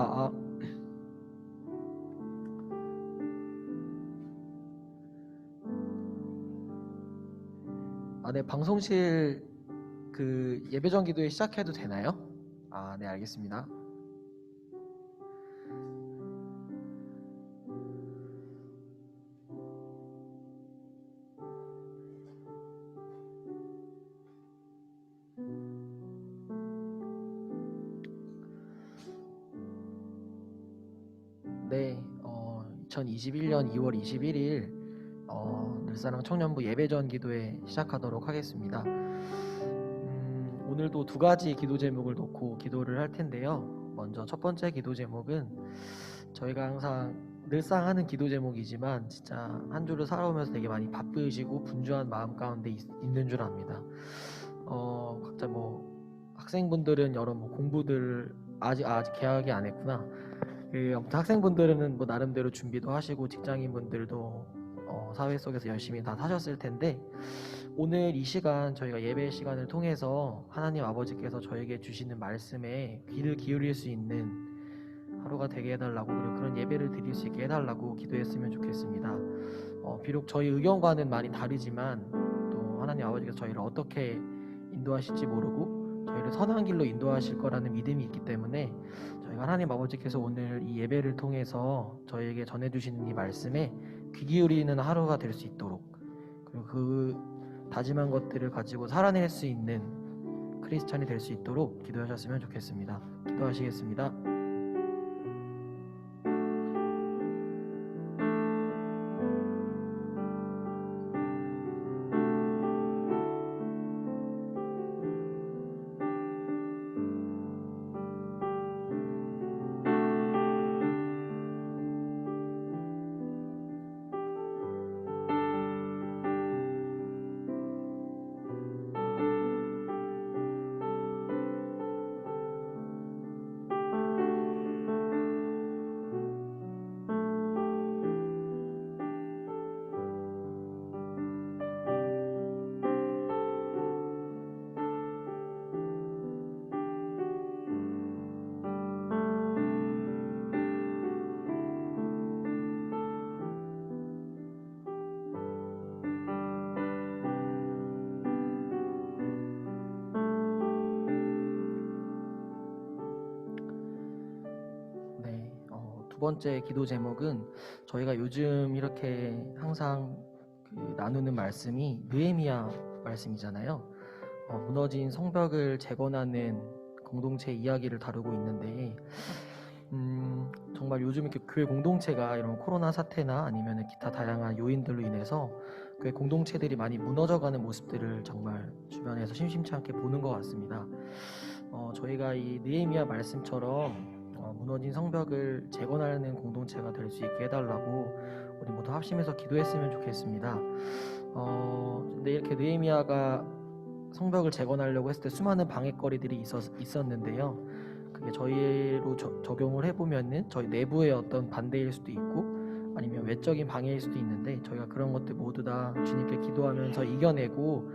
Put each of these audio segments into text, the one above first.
아, 네, 방송실 그 예배전 기도회 시작해도 되나요? 네, 알겠습니다. 네, 2021년 2월 21일 늘사랑 청년부 예배전 기도회 시작하도록 하겠습니다. 오늘도 두 가지 기도 제목을 놓고 기도를 할 텐데요. 먼저 첫 번째 기도 제목은 저희가 항상 늘상 하는 기도 제목이지만 진짜 한 주를 살아오면서 되게 많이 바쁘시고 분주한 마음 가운데 있는 줄 압니다. 각자 학생분들은 여러 공부들 아직 개학이 안 했구나. 아무튼 학생분들은 나름대로 준비도 하시고 직장인분들도 사회 속에서 열심히 다 사셨을 텐데, 오늘 이 시간 저희가 예배 시간을 통해서 하나님 아버지께서 저에게 주시는 말씀에 귀를 기울일 수 있는 하루가 되게 해달라고, 그리고 그런 예배를 드릴 수 있게 해달라고 기도했으면 좋겠습니다. 비록 저희 의견과는 많이 다르지만 또 하나님 아버지께서 저희를 어떻게 인도하실지 모르고 저희를 선한 길로 인도하실 거라는 믿음이 있기 때문에 저희가 하나님 아버지께서 오늘 이 예배를 통해서 저희에게 전해주시는 이 말씀에 귀 기울이는 하루가 될 수 있도록, 그리고 그 다짐한 것들을 가지고 살아낼 수 있는 크리스찬이 될 수 있도록 기도하셨으면 좋겠습니다. 기도하시겠습니다. 네, 두 번째 기도 제목은 저희가 요즘 이렇게 항상 나누는 말씀이 느헤미야 말씀이잖아요. 무너진 성벽을 재건하는 공동체 이야기를 다루고 있는데, 정말 요즘 이렇게 교회 공동체가 이런 코로나 사태나 아니면 기타 다양한 요인들로 인해서 교회 공동체들이 많이 무너져가는 모습들을 정말 주변에서 심심치 않게 보는 것 같습니다. 저희가 이 느헤미야 말씀처럼 무너진 성벽을 재건하는 공동체가 될 수 있게 해달라고 우리 모두 합심해서 기도했으면 좋겠습니다. 근데 이렇게 느헤미야가 성벽을 재건하려고 했을 때 수많은 방해거리들이 있었는데요. 그게 저희로 적용을 해보면은 저희 내부의 어떤 반대일 수도 있고 아니면 외적인 방해일 수도 있는데, 저희가 그런 것들 모두 다 주님께 기도하면서 이겨내고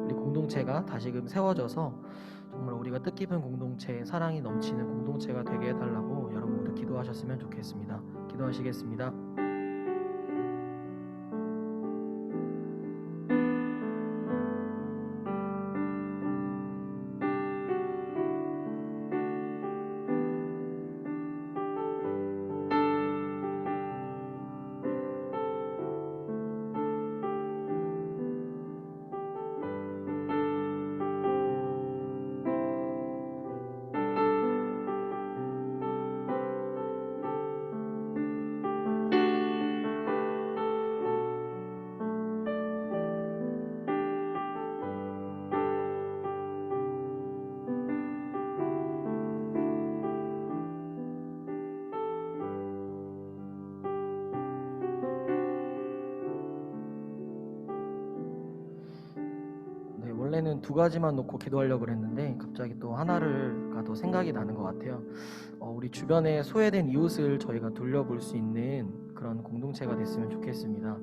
우리 공동체가 다시금 세워져서 정말 우리가 뜻깊은 공동체, 사랑이 넘치는 공동체가 되게 해달라고 여러분 모두 기도하셨으면 좋겠습니다. 기도하시겠습니다. 네, 원래는 두 가지만 놓고 기도하려고 그랬는데 갑자기 또 하나가 더 생각이 나는 것 같아요. 우리 주변에 소외된 이웃을 저희가 돌려볼 수 있는 그런 공동체가 됐으면 좋겠습니다.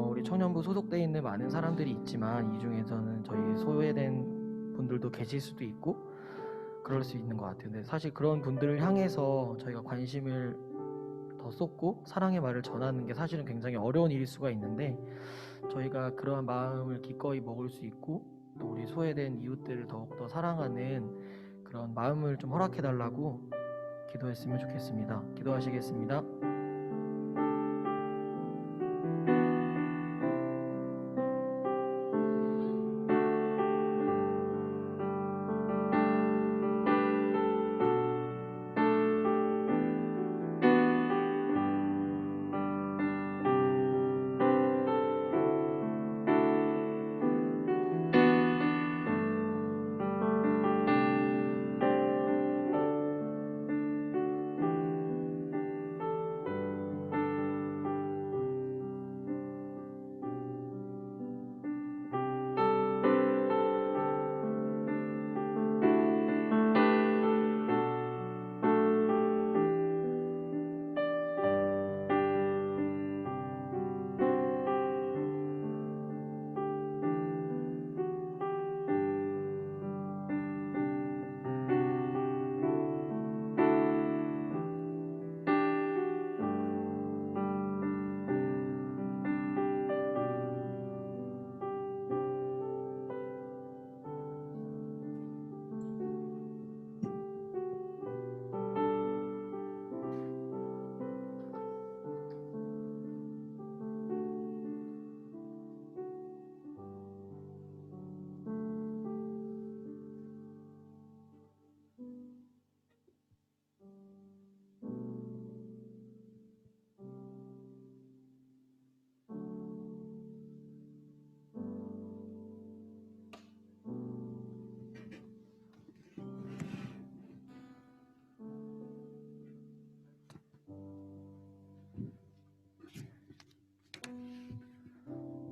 우리 청년부 소속되어 있는 많은 사람들이 있지만 이 중에서는 저희 소외된 분들도 계실 수도 있고, 그럴 수 있는 것 같아요. 근데 사실 그런 분들을 향해서 저희가 관심을 더 쏟고 사랑의 말을 전하는 게 사실은 굉장히 어려운 일일 수가 있는데, 저희가 그러한 마음을 기꺼이 먹을 수 있고 또 우리 소외된 이웃들을 더욱더 사랑하는 그런 마음을 좀 허락해 달라고 기도했으면 좋겠습니다. 기도하시겠습니다.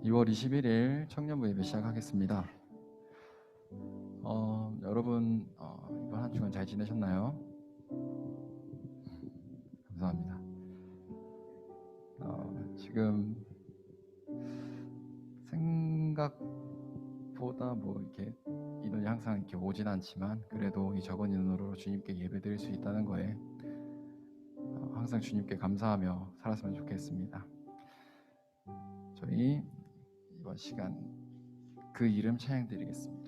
(2월 21일) 청년부 예배 시작하겠습니다. 여러분 이번 한 주간 잘 지내셨나요? 감사합니다. 지금 생각보다 뭐 이렇게 인원이 항상 이렇게 오진 않지만 그래도 이 적은 인원으로 주님께 예배드릴 수 있다는 거에 항상 주님께 감사하며 살았으면 좋겠습니다. 저희 이번 시간 그 이름 찬양드리겠습니다.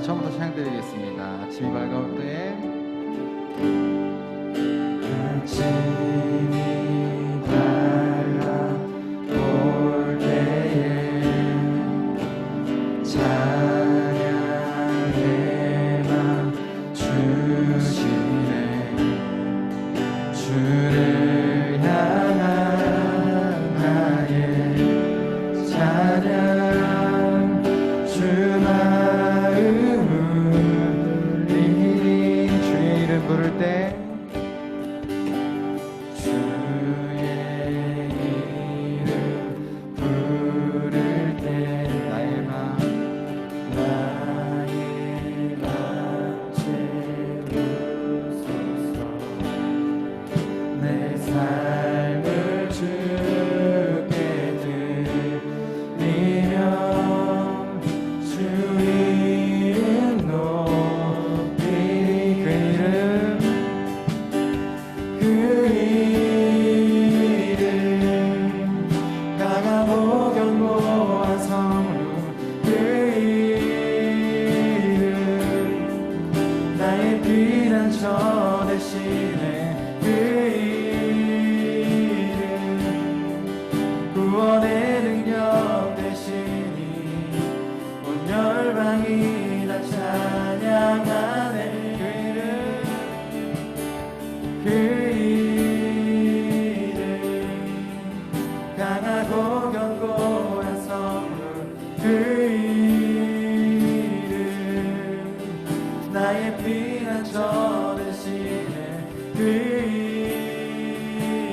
처음부터 찬양드리겠습니다. 아침이 밝아올 때 아침이 밝아올 때에 찬양의 맘 주시네 주를 향한 나의 찬양 주 마음을 주의 이름 부를 때 그 이름 나의 피난처 되시네 그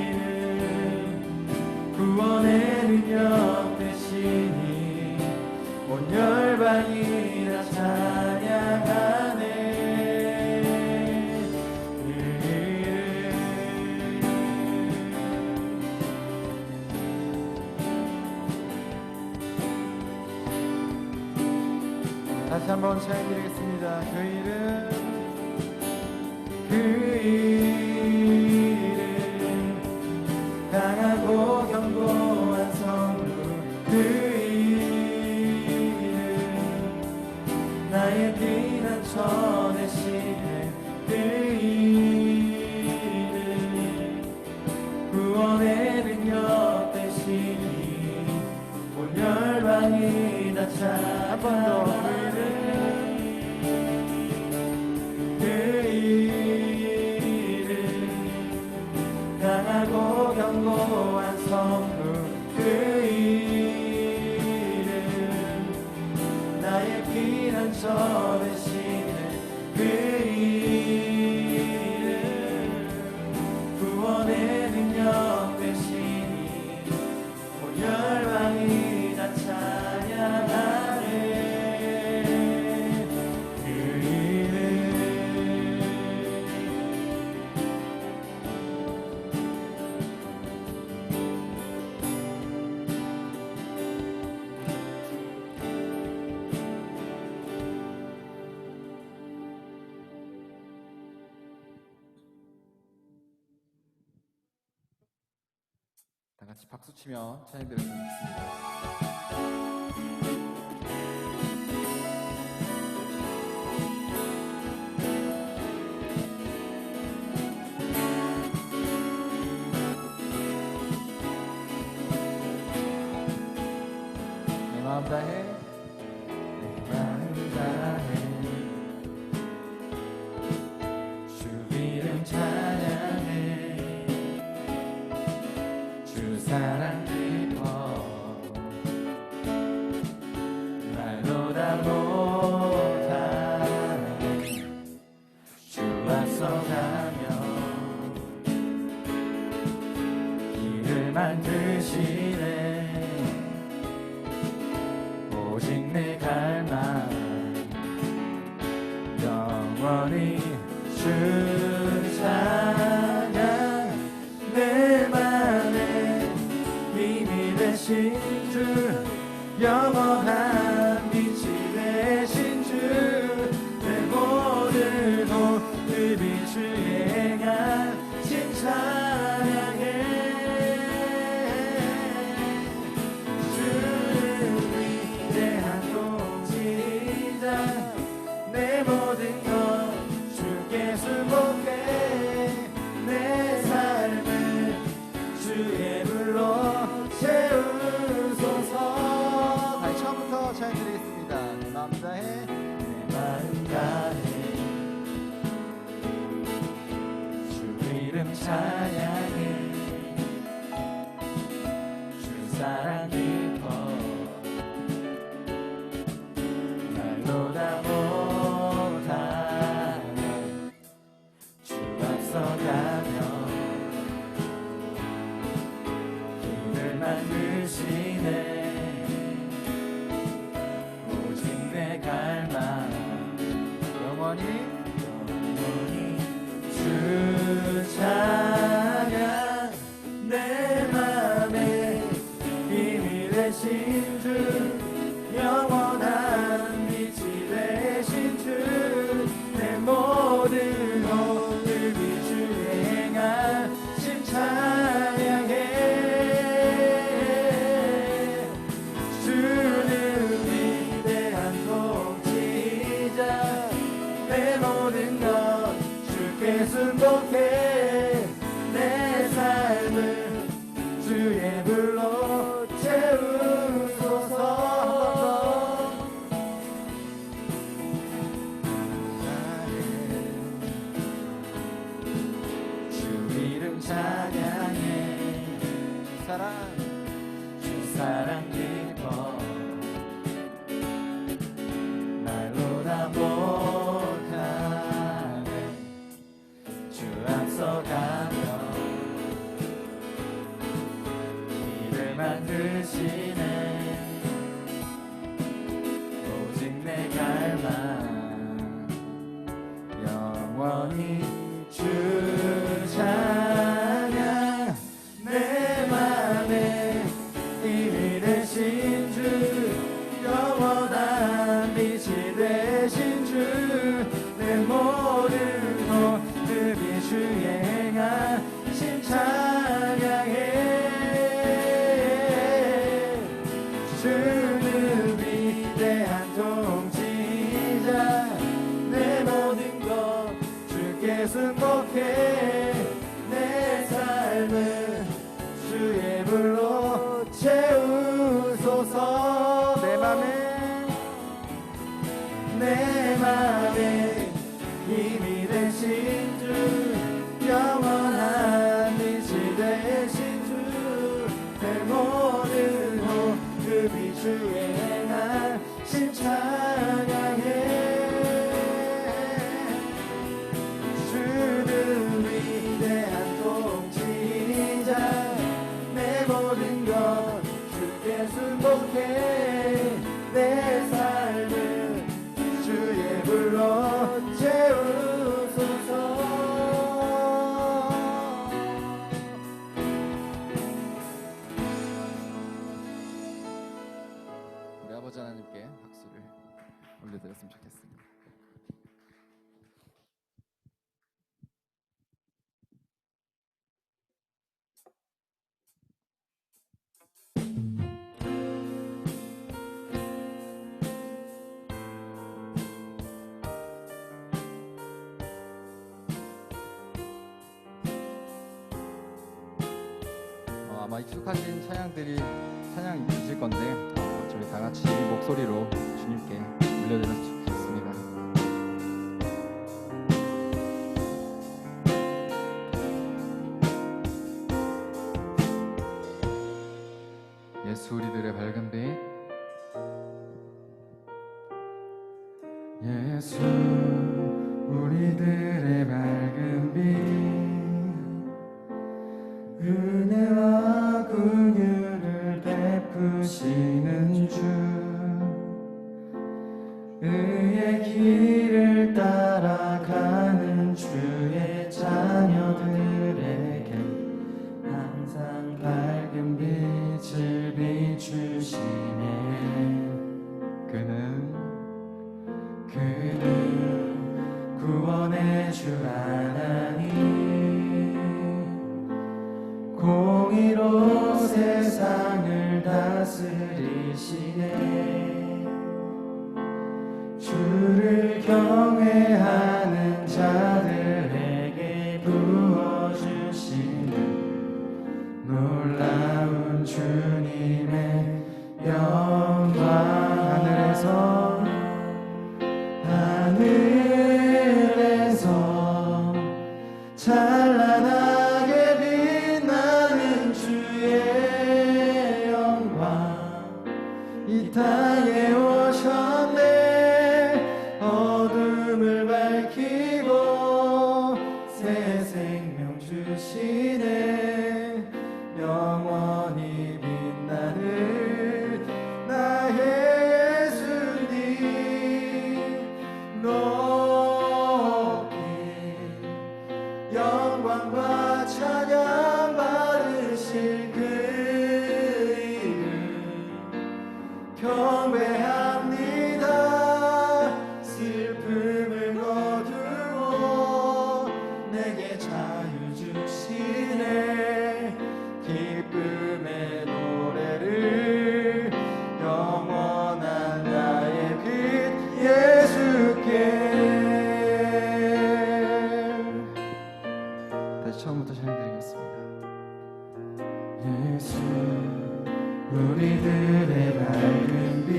이름 구원의 능력 되시니 온 열방이 다 찬양하네 그 이름 다시 한번 찬양드리겠습니다. 그 이름 그 이름 강하고 견고한 성루 그 이름 나의 피난처 되시네 그 이름 구원의 능력 되시니 온 열방이 다 찬양하네 그 이름 강하고 견고한 성루 그 이름 나의 피난처 되시네 그 이름 구원의 능력 되시니 온 열방이 다 찬양하네 그 이름 다 같이 박수 치며 찬양드렸으면 좋겠습니다. 내 마음 다해 내 마음 다해 주 이름 찬양해 주 사랑 깊어 말로 다 못하네 주 앞서가며 길을 만드시네 오직 내 갈망 영원히 주 찬양 내 맘에 힘이 되신 주 영원한 빛이 되신 주 내 모든 모습이 주의 행하신 찬양해 주는 위대한 통치자 내 모든 것 주께 순복해 내 삶을 주의 불로 채우소서 다시 처음부터 찬양드리겠습니다. 내 마음 다해 내 마음 다해 주 이름 찬양해 주 사랑 깊어 말로 다 못하네 주 앞서가며 길을 만드시네 오직 내 갈망 영원히 주 찬양 내 맘에 힘이 되신 주 영원한 빛이 되신 주 내 모든 모습이 주의 행하신 찬양해 주는 위대한 통치자 내 모든 것 주께 순복해 내 삶을 주의 불로 채우소서 승복해 내 삶을 주의 불로 채우소서. 내 맘에 힘이 되신 주, 영원한 빛이 되신 주, 내 모든 호흡이 주의 행하심 찬양해. 주는 위대한 통치자, 내 모든 것 주께 승복해 내 삶을 주의 불로 채우소서. 우리 아버지 하나님께 박수를 올려드렸으면 좋겠습니다. 아마 익숙하신 찬양이 있으실 건데 저희 다 같이 목소리로 주님께 올려드렸으면 좋겠습니다. 예수 우리들의 밝은 빛, 예수 우리들의 밝은 빛, 은혜와 긍휼을 베푸시는 주, 의의 길을 따라가는 주의 자녀들에게 항상 밝은 빛을 비추시네. 그는 구원의 주 하나님, 공의로 세상을 다스리시네. 주를 경외하는 자들에게 부어주시는 놀라운 주님의 영광. 하늘에서 찬란하게 빛나는 주의 영광, 이 땅에 오셨네. 어둠을 밝히고 새 생명 주시네. 영원히 빛나는 나의 예수님, 높이 영광과 찬양 받으실 그 이름 경배합니다. 슬픔을 거두고 내게 자유 주시네. 기쁨의 노래를 영원한 나의 빛 예수께. 다시 처음부터 찬양드리겠습니다. 예수 우리들의 밝은 빛,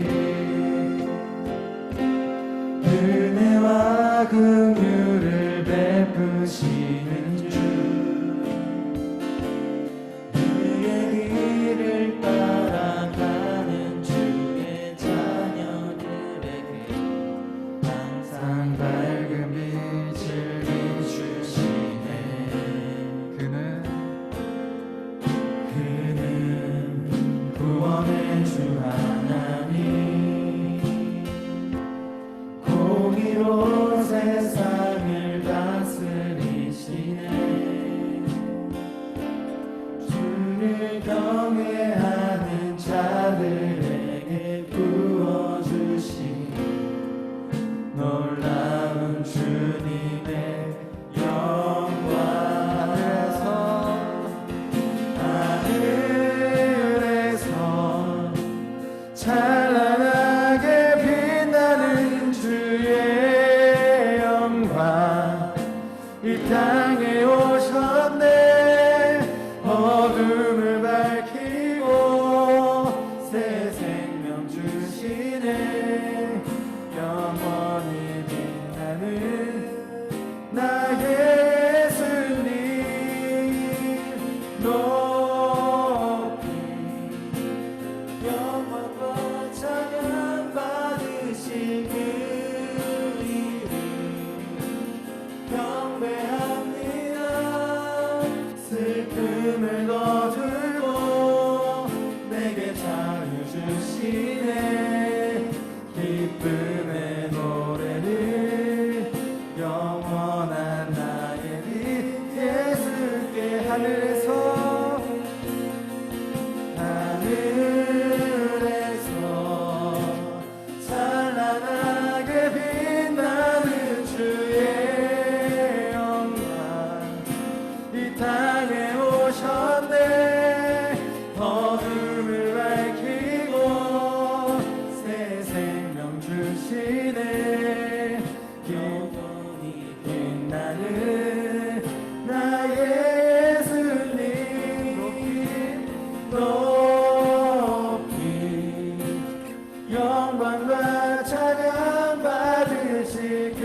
영광과 찬양 받으실 그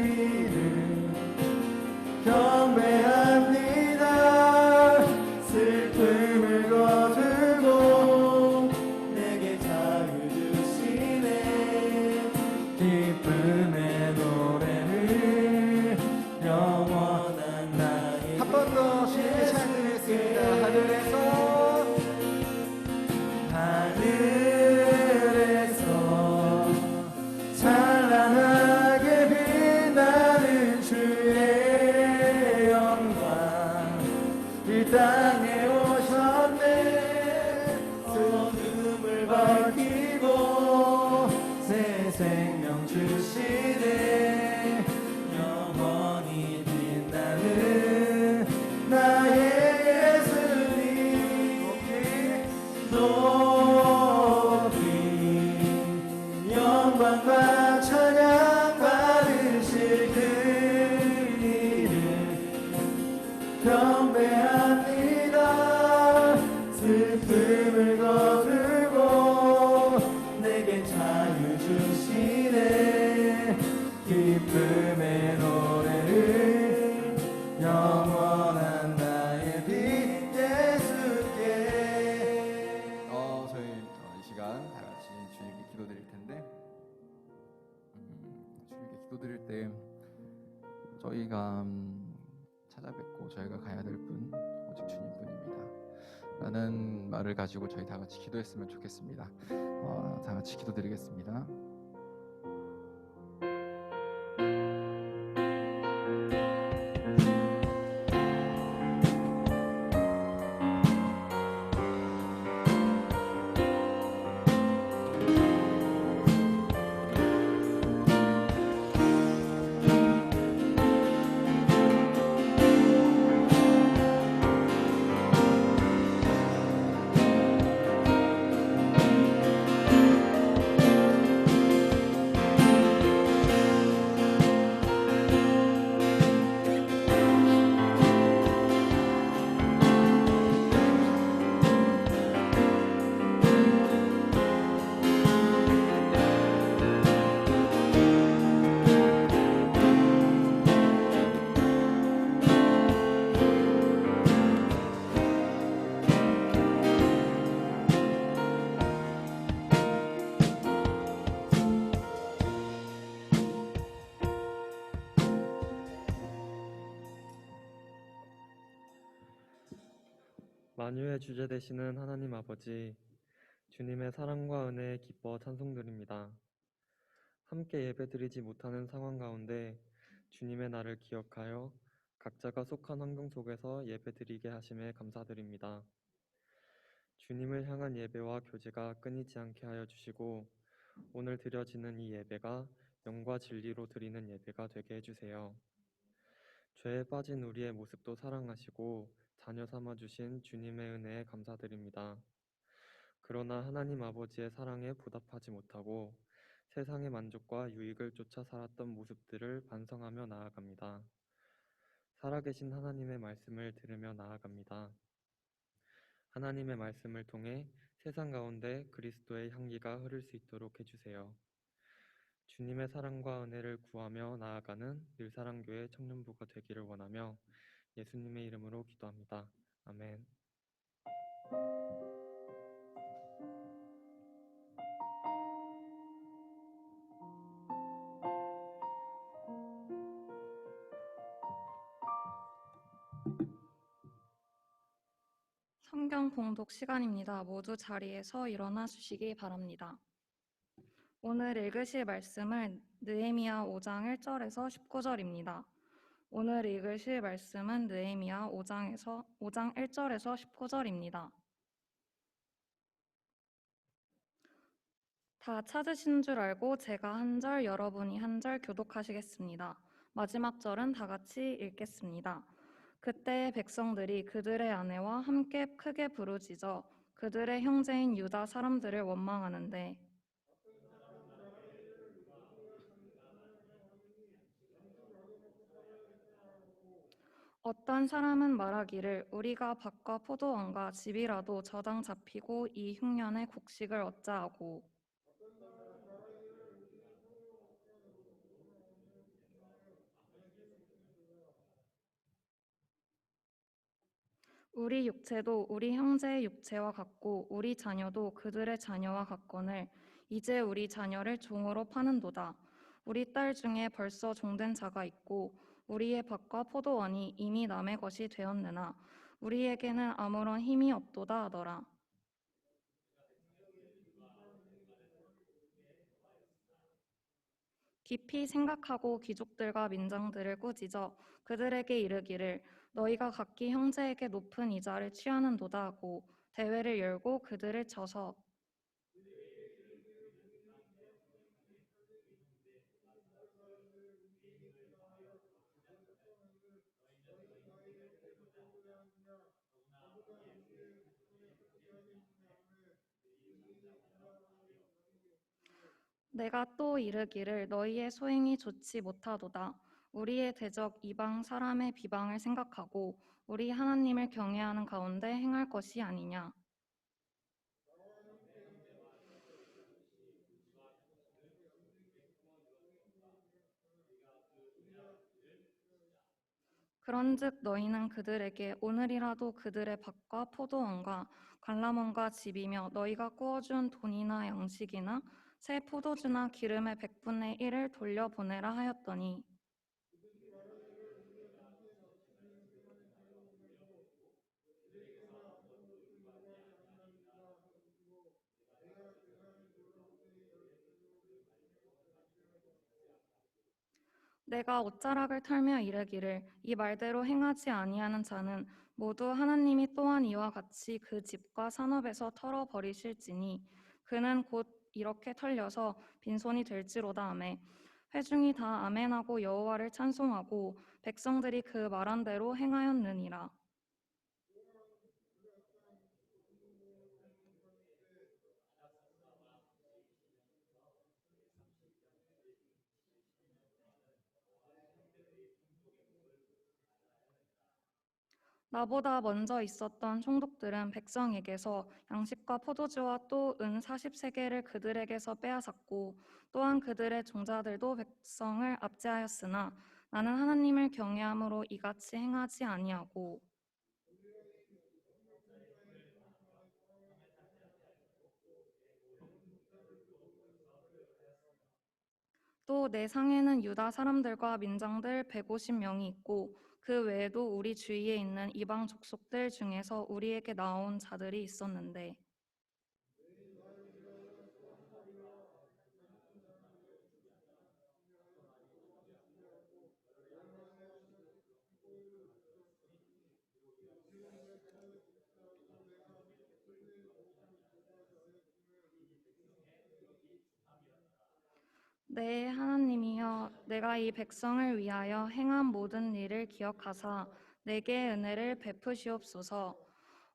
이름 경배합니다. 슬픔을 거두고 내게 자유 주시네. 기쁨의 노래를 영원한 나의 한 번 더 주님께 찬양드리겠습니다. 하늘에서 찬란하게 빛나는 주의 영광 이 땅에 오셨네. 어둠을 밝히고 새 생명 주시네. 영원히 빛나는 나의 예수님 높이 영광과 찬양 받으실 그 이름 경배합니다. 슬픔을 거두고 내게 자유 주시네. 기쁨의 노래를 영원한 나의 빛 예수께. 저희 이 시간 다 같이 주님께 기도드릴 텐데 주님께 기도드릴 때 저희가 찾아뵙고 저희가 가야 될 분 오직 주님뿐입니다 라는 말을 가지고 저희 다 같이 기도했으면 좋겠습니다. 다 같이 기도드리겠습니다. 만유의 주제 되시는 하나님 아버지, 주님의 사랑과 은혜에 기뻐 찬송드립니다. 함께 예배드리지 못하는 상황 가운데 주님의 날을 기억하여 각자가 속한 환경 속에서 예배드리게 하심에 감사드립니다. 주님을 향한 예배와 교제가 끊이지 않게 하여 주시고 오늘 드려지는 이 예배가 영과 진리로 드리는 예배가 되게 해주세요. 죄에 빠진 우리의 모습도 사랑하시고 자녀 삼아주신 주님의 은혜에 감사드립니다. 그러나 하나님 아버지의 사랑에 보답하지 못하고 세상의 만족과 유익을 쫓아 살았던 모습들을 반성하며 나아갑니다. 살아계신 하나님의 말씀을 들으며 나아갑니다. 하나님의 말씀을 통해 세상 가운데 그리스도의 향기가 흐를 수 있도록 해주세요. 주님의 사랑과 은혜를 구하며 나아가는 늘사랑교회 청년부가 되기를 원하며 예수님의 이름으로 기도합니다. 아멘. 성경 봉독 시간입니다. 모두 자리에서 일어나 주시기 바랍니다. 오늘 읽으실 말씀은 느헤미야 5장 1절에서 19절입니다. 오늘 읽으실 말씀은 느헤미야 5장 1절에서 19절입니다. 다 찾으신 줄 알고 제가 한 절, 여러분이 한 절 교독하시겠습니다. 마지막 절은 다 같이 읽겠습니다. 그때 백성들이 그들의 아내와 함께 크게 부르짖어 그들의 형제인 유다 사람들을 원망하는데 어떤 사람은 말하기를 우리가 밭과 포도원과 집이라도 저당 잡히고 이 흉년에 곡식을 얻자 하고, 우리 육체도 우리 형제의 육체와 같고 우리 자녀도 그들의 자녀와 같거늘 이제 우리 자녀를 종으로 파는도다. 우리 딸 중에 벌써 종된 자가 있고 우리의 밭과 포도원이 이미 남의 것이 되었느나 우리에게는 아무런 힘이 없도다 하더라. 깊이 생각하고 귀족들과 민장들을 꾸짖어 그들에게 이르기를 너희가 각기 형제에게 높은 이자를 취하는도다 하고 대회를 열고 그들을 쳐서 내가 또 이르기를 너희의 소행이 좋지 못하도다. 우리의 대적 이방 사람의 비방을 생각하고 우리 하나님을 경외하는 가운데 행할 것이 아니냐. 그런즉 너희는 그들에게 오늘이라도 그들의 밭과 포도원과 관람원과 집이며 너희가 구워준 돈이나 양식이나 새 포도주나 기름의 100분의 1을 돌려보내라 하였더니 내가 옷자락을 털며 이르기를 이 말대로 행하지 아니하는 자는 모두 하나님이 또한 이와 같이 그 집과 산업에서 털어버리실지니 그는 곧 이렇게 털려서 빈손이 될지로다 하매 회중이 다 아멘하고 여호와를 찬송하고 백성들이 그 말한 대로 행하였느니라. 나보다 먼저 있었던 총독들은 백성에게서 양식과 포도주와 또 은 40세겔을 그들에게서 빼앗았고 또한 그들의 종자들도 백성을 압제하였으나 나는 하나님을 경외함으로 이같이 행하지 아니하고 또 내 상에는 유다 사람들과 민장들 150명이 있고 그 외에도 우리 주위에 있는 이방 족속들 중에서 우리에게 나온 자들이 있었는데 내 하나님이여 내가 이 백성을 위하여 행한 모든 일을 기억하사 내게 은혜를 베푸시옵소서.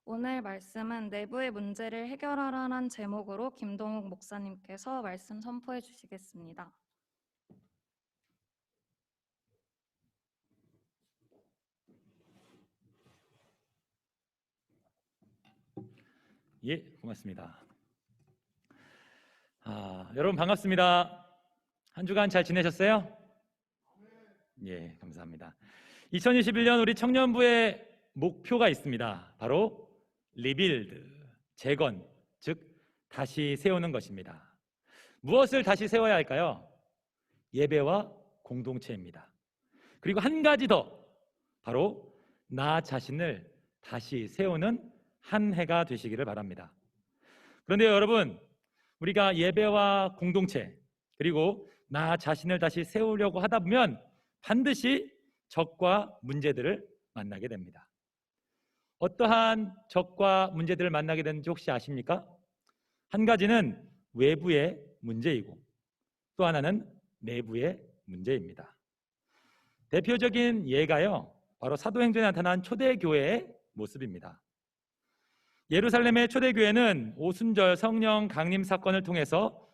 오늘 말씀은 내부의 문제를 해결하라는 제목으로 김동욱 목사님께서 말씀 선포해 주시겠습니다. 예, 고맙습니다. 여러분 반갑습니다. 한 주간 잘 지내셨어요? 예, 감사합니다. 2021년 우리 청년부의 목표가 있습니다. 바로 리빌드, 재건, 즉 다시 세우는 것입니다. 무엇을 다시 세워야 할까요? 예배와 공동체입니다. 그리고 한 가지 더, 바로 나 자신을 다시 세우는 한 해가 되시기를 바랍니다. 그런데 여러분, 우리가 예배와 공동체 그리고 나 자신을 다시 세우려고 하다 보면 반드시 적과 문제들을 만나게 됩니다. 어떠한 적과 문제들을 만나게 되는지 혹시 아십니까? 한 가지는 외부의 문제이고 또 하나는 내부의 문제입니다. 대표적인 예가요, 바로 사도행전에 나타난 초대교회의 모습입니다. 예루살렘의 초대교회는 오순절 성령 강림 사건을 통해서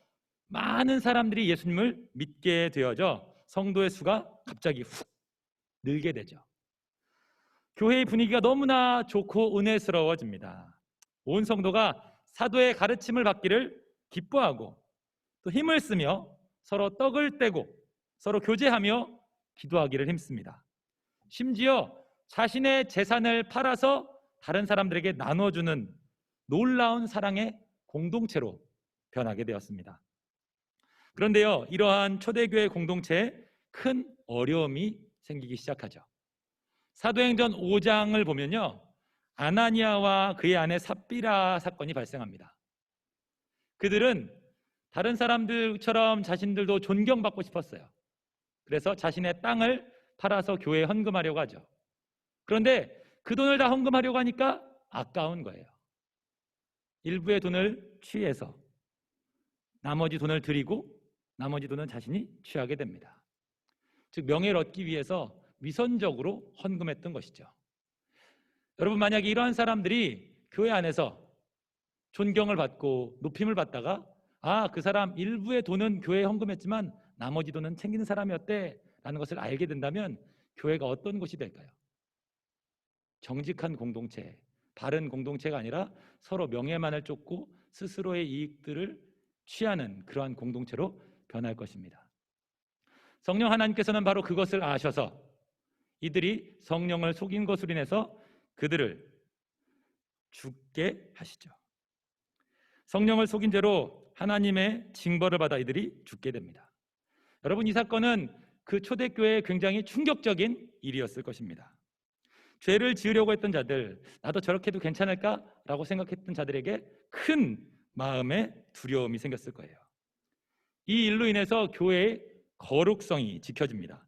많은 사람들이 예수님을 믿게 되어져 성도의 수가 갑자기 훅 늘게 되죠. 교회의 분위기가 너무나 좋고 은혜스러워집니다. 온 성도가 사도의 가르침을 받기를 기뻐하고 또 힘을 쓰며 서로 떡을 떼고 서로 교제하며 기도하기를 힘씁니다. 심지어 자신의 재산을 팔아서 다른 사람들에게 나눠주는 놀라운 사랑의 공동체로 변하게 되었습니다. 그런데요, 이러한 초대교회 공동체에 큰 어려움이 생기기 시작하죠. 사도행전 5장을 보면요, 아나니아와 그의 아내 삽비라 사건이 발생합니다. 그들은 다른 사람들처럼 자신들도 존경받고 싶었어요. 그래서 자신의 땅을 팔아서 교회에 헌금하려고 하죠. 그런데 그 돈을 다 헌금하려고 하니까 아까운 거예요. 일부의 돈을 취해서 나머지 돈을 드리고 나머지 돈은 자신이 취하게 됩니다. 즉 명예를 얻기 위해서 위선적으로 헌금했던 것이죠. 여러분, 만약에 이러한 사람들이 교회 안에서 존경을 받고 높임을 받다가 그 사람 일부의 돈은 교회에 헌금했지만 나머지 돈은 챙기는 사람이었대 라는 것을 알게 된다면 교회가 어떤 곳이 될까요? 정직한 공동체, 바른 공동체가 아니라 서로 명예만을 쫓고 스스로의 이익들을 취하는 그러한 공동체로 변할 것입니다. 성령 하나님께서는 바로 그것을 아셔서 이들이 성령을 속인 것으로 인해서 그들을 죽게 하시죠. 성령을 속인 죄로 하나님의 징벌을 받아 이들이 죽게 됩니다. 여러분, 이 사건은 그 초대교회에 굉장히 충격적인 일이었을 것입니다. 죄를 지으려고 했던 자들, 나도 저렇게 해도 괜찮을까라고 생각했던 자들에게 큰 마음의 두려움이 생겼을 거예요. 이 일로 인해서 교회의 거룩성이 지켜집니다.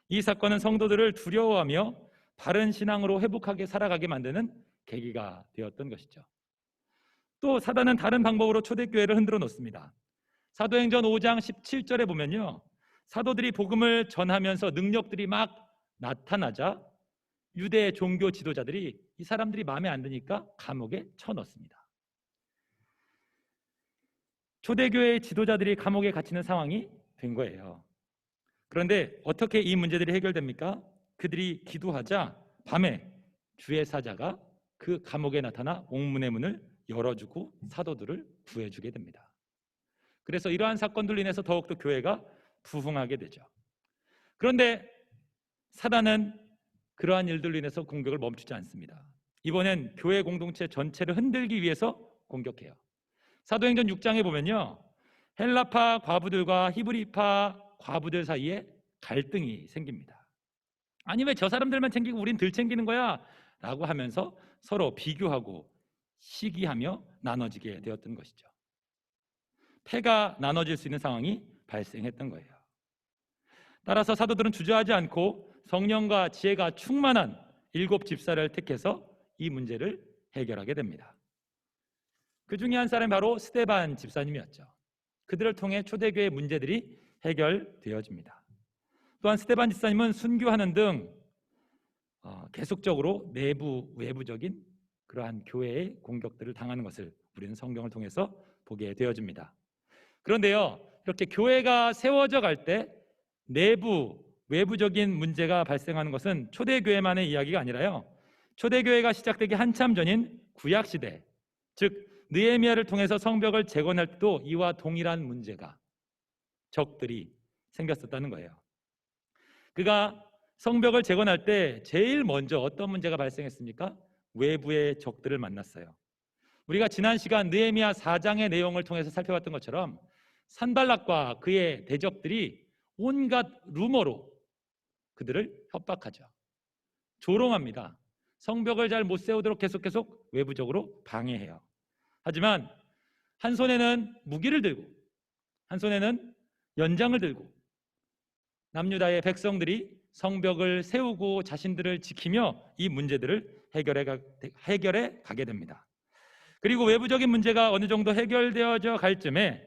이 사건은 성도들을 두려워하며 바른 신앙으로 회복하게 살아가게 만드는 계기가 되었던 것이죠. 또 사단은 다른 방법으로 초대교회를 흔들어 놓습니다. 사도행전 5장 17절에 보면요, 사도들이 복음을 전하면서 능력들이 막 나타나자 유대 종교 지도자들이 이 사람들이 마음에 안 드니까 감옥에 쳐넣습니다. 초대교회의 지도자들이 감옥에 갇히는 상황이 된 거예요. 그런데 어떻게 이 문제들이 해결됩니까? 그들이 기도하자 밤에 주의 사자가 그 감옥에 나타나 옥문의 문을 열어주고 사도들을 구해주게 됩니다. 그래서 이러한 사건들로 인해서 더욱더 교회가 부흥하게 되죠. 그런데 사단은 그러한 일들로 인해서 공격을 멈추지 않습니다. 이번엔 교회 공동체 전체를 흔들기 위해서 공격해요. 사도행전 6장에 보면요, 헬라파 과부들과 히브리파 과부들 사이에 갈등이 생깁니다. 아니, 왜 저 사람들만 챙기고 우린 덜 챙기는 거야? 라고 하면서 서로 비교하고 시기하며 나눠지게 되었던 것이죠. 패가 나눠질 수 있는 상황이 발생했던 거예요. 따라서 사도들은 주저하지 않고 성령과 지혜가 충만한 7 집사를 택해서 이 문제를 해결하게 됩니다. 그 중에 한 사람이 바로 스데반 집사님이었죠. 그들을 통해 초대교회 문제들이 해결되어집니다. 또한 스데반 집사님은 순교하는 등 계속적으로 내부 외부적인 그러한 교회의 공격들을 당하는 것을 우리는 성경을 통해서 보게 되어집니다. 그런데요, 이렇게 교회가 세워져 갈 때 내부 외부적인 문제가 발생하는 것은 초대교회만의 이야기가 아니라요, 초대교회가 시작되기 한참 전인 구약시대, 즉 느헤미야를 통해서 성벽을 재건할 때도 이와 동일한 문제가, 적들이 생겼었다는 거예요. 그가 성벽을 재건할 때 제일 먼저 어떤 문제가 발생했습니까? 외부의 적들을 만났어요. 우리가 지난 시간 느헤미야 4장의 내용을 통해서 살펴봤던 것처럼 산발락과 그의 대적들이 온갖 루머로 그들을 협박하죠. 조롱합니다. 성벽을 잘 못 세우도록 계속 외부적으로 방해해요. 하지만 한 손에는 무기를 들고 한 손에는 연장을 들고 남유다의 백성들이 성벽을 세우고 자신들을 지키며 이 문제들을 해결해 가게 됩니다. 그리고 외부적인 문제가 어느 정도 해결되어져 갈 쯤에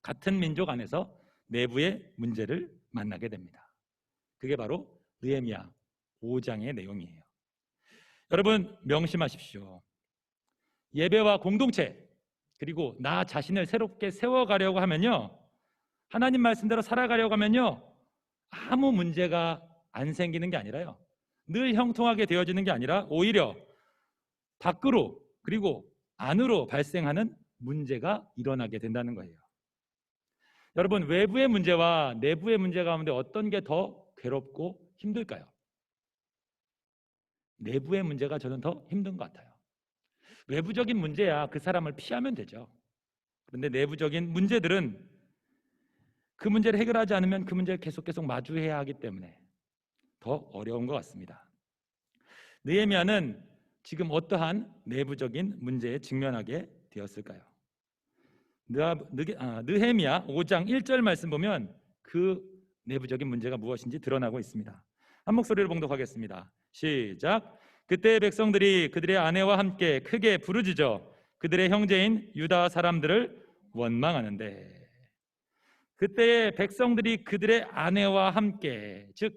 같은 민족 안에서 내부의 문제를 만나게 됩니다. 그게 바로 느헤미야 5장의 내용이에요. 여러분, 명심하십시오. 예배와 공동체, 그리고 나 자신을 새롭게 세워가려고 하면요, 하나님 말씀대로 살아가려고 하면요, 아무 문제가 안 생기는 게 아니라요, 늘 형통하게 되어지는 게 아니라 오히려 밖으로 그리고 안으로 발생하는 문제가 일어나게 된다는 거예요. 여러분, 외부의 문제와 내부의 문제 가운데 어떤 게 더 괴롭고 힘들까요? 내부의 문제가 저는 더 힘든 것 같아요. 외부적인 문제야 그 사람을 피하면 되죠. 그런데 내부적인 문제들은 그 문제를 해결하지 않으면 그 문제를 계속 마주해야 하기 때문에 더 어려운 것 같습니다. 느헤미야는 지금 어떠한 내부적인 문제에 직면하게 되었을까요? 느헤미야 5장 1절 말씀 보면 그 내부적인 문제가 무엇인지 드러나고 있습니다. 한 목소리로 봉독하겠습니다. 시작. 그때 백성들이 그들의 아내와 함께 크게 부르짖어 그들의 형제인 유다 사람들을 원망하는데, 그때의 백성들이 그들의 아내와 함께, 즉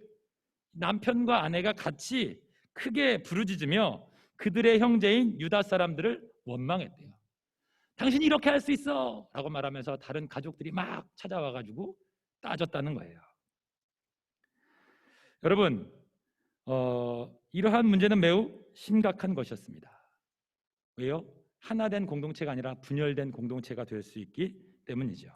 남편과 아내가 같이 크게 부르짖으며 그들의 형제인 유다 사람들을 원망했대요. 당신이 이렇게 할 수 있어 라고 말하면서 다른 가족들이 막 찾아와가지고 따졌다는 거예요. 여러분, 이러한 문제는 매우 심각한 것이었습니다. 왜요? 하나된 공동체가 아니라 분열된 공동체가 될 수 있기 때문이죠.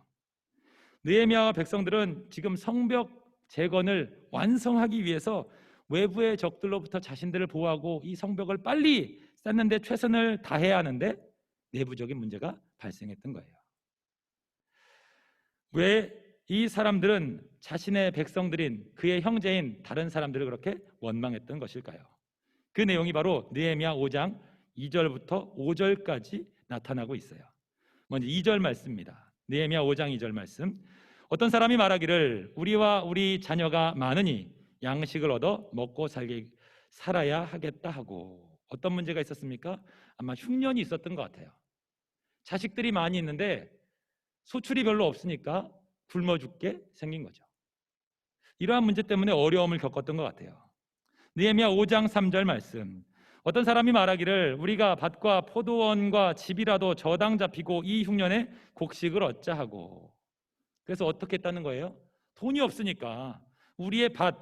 느헤미야와 백성들은 지금 성벽 재건을 완성하기 위해서 외부의 적들로부터 자신들을 보호하고 이 성벽을 빨리 쌓는 데 최선을 다해야 하는데 내부적인 문제가 발생했던 거예요. 왜 이 사람들은 자신의 백성들인 그의 형제인 다른 사람들을 그렇게 원망했던 것일까요? 그 내용이 바로 느헤미야 5장 2절부터 5절까지 나타나고 있어요. 먼저 2절 말씀입니다. 느헤미야 5장 2절 말씀. 어떤 사람이 말하기를 우리와 우리 자녀가 많으니 양식을 얻어 먹고 살아야 하겠다 하고. 어떤 문제가 있었습니까? 아마 흉년이 있었던 것 같아요. 자식들이 많이 있는데 소출이 별로 없으니까 굶어 죽게 생긴 거죠. 이러한 문제 때문에 어려움을 겪었던 것 같아요. 느헤미야 5장 3절 말씀. 어떤 사람이 말하기를 우리가 밭과 포도원과 집이라도 저당 잡히고 이 흉년에 곡식을 얻자 하고. 그래서 어떻게 했다는 거예요? 돈이 없으니까 우리의 밭,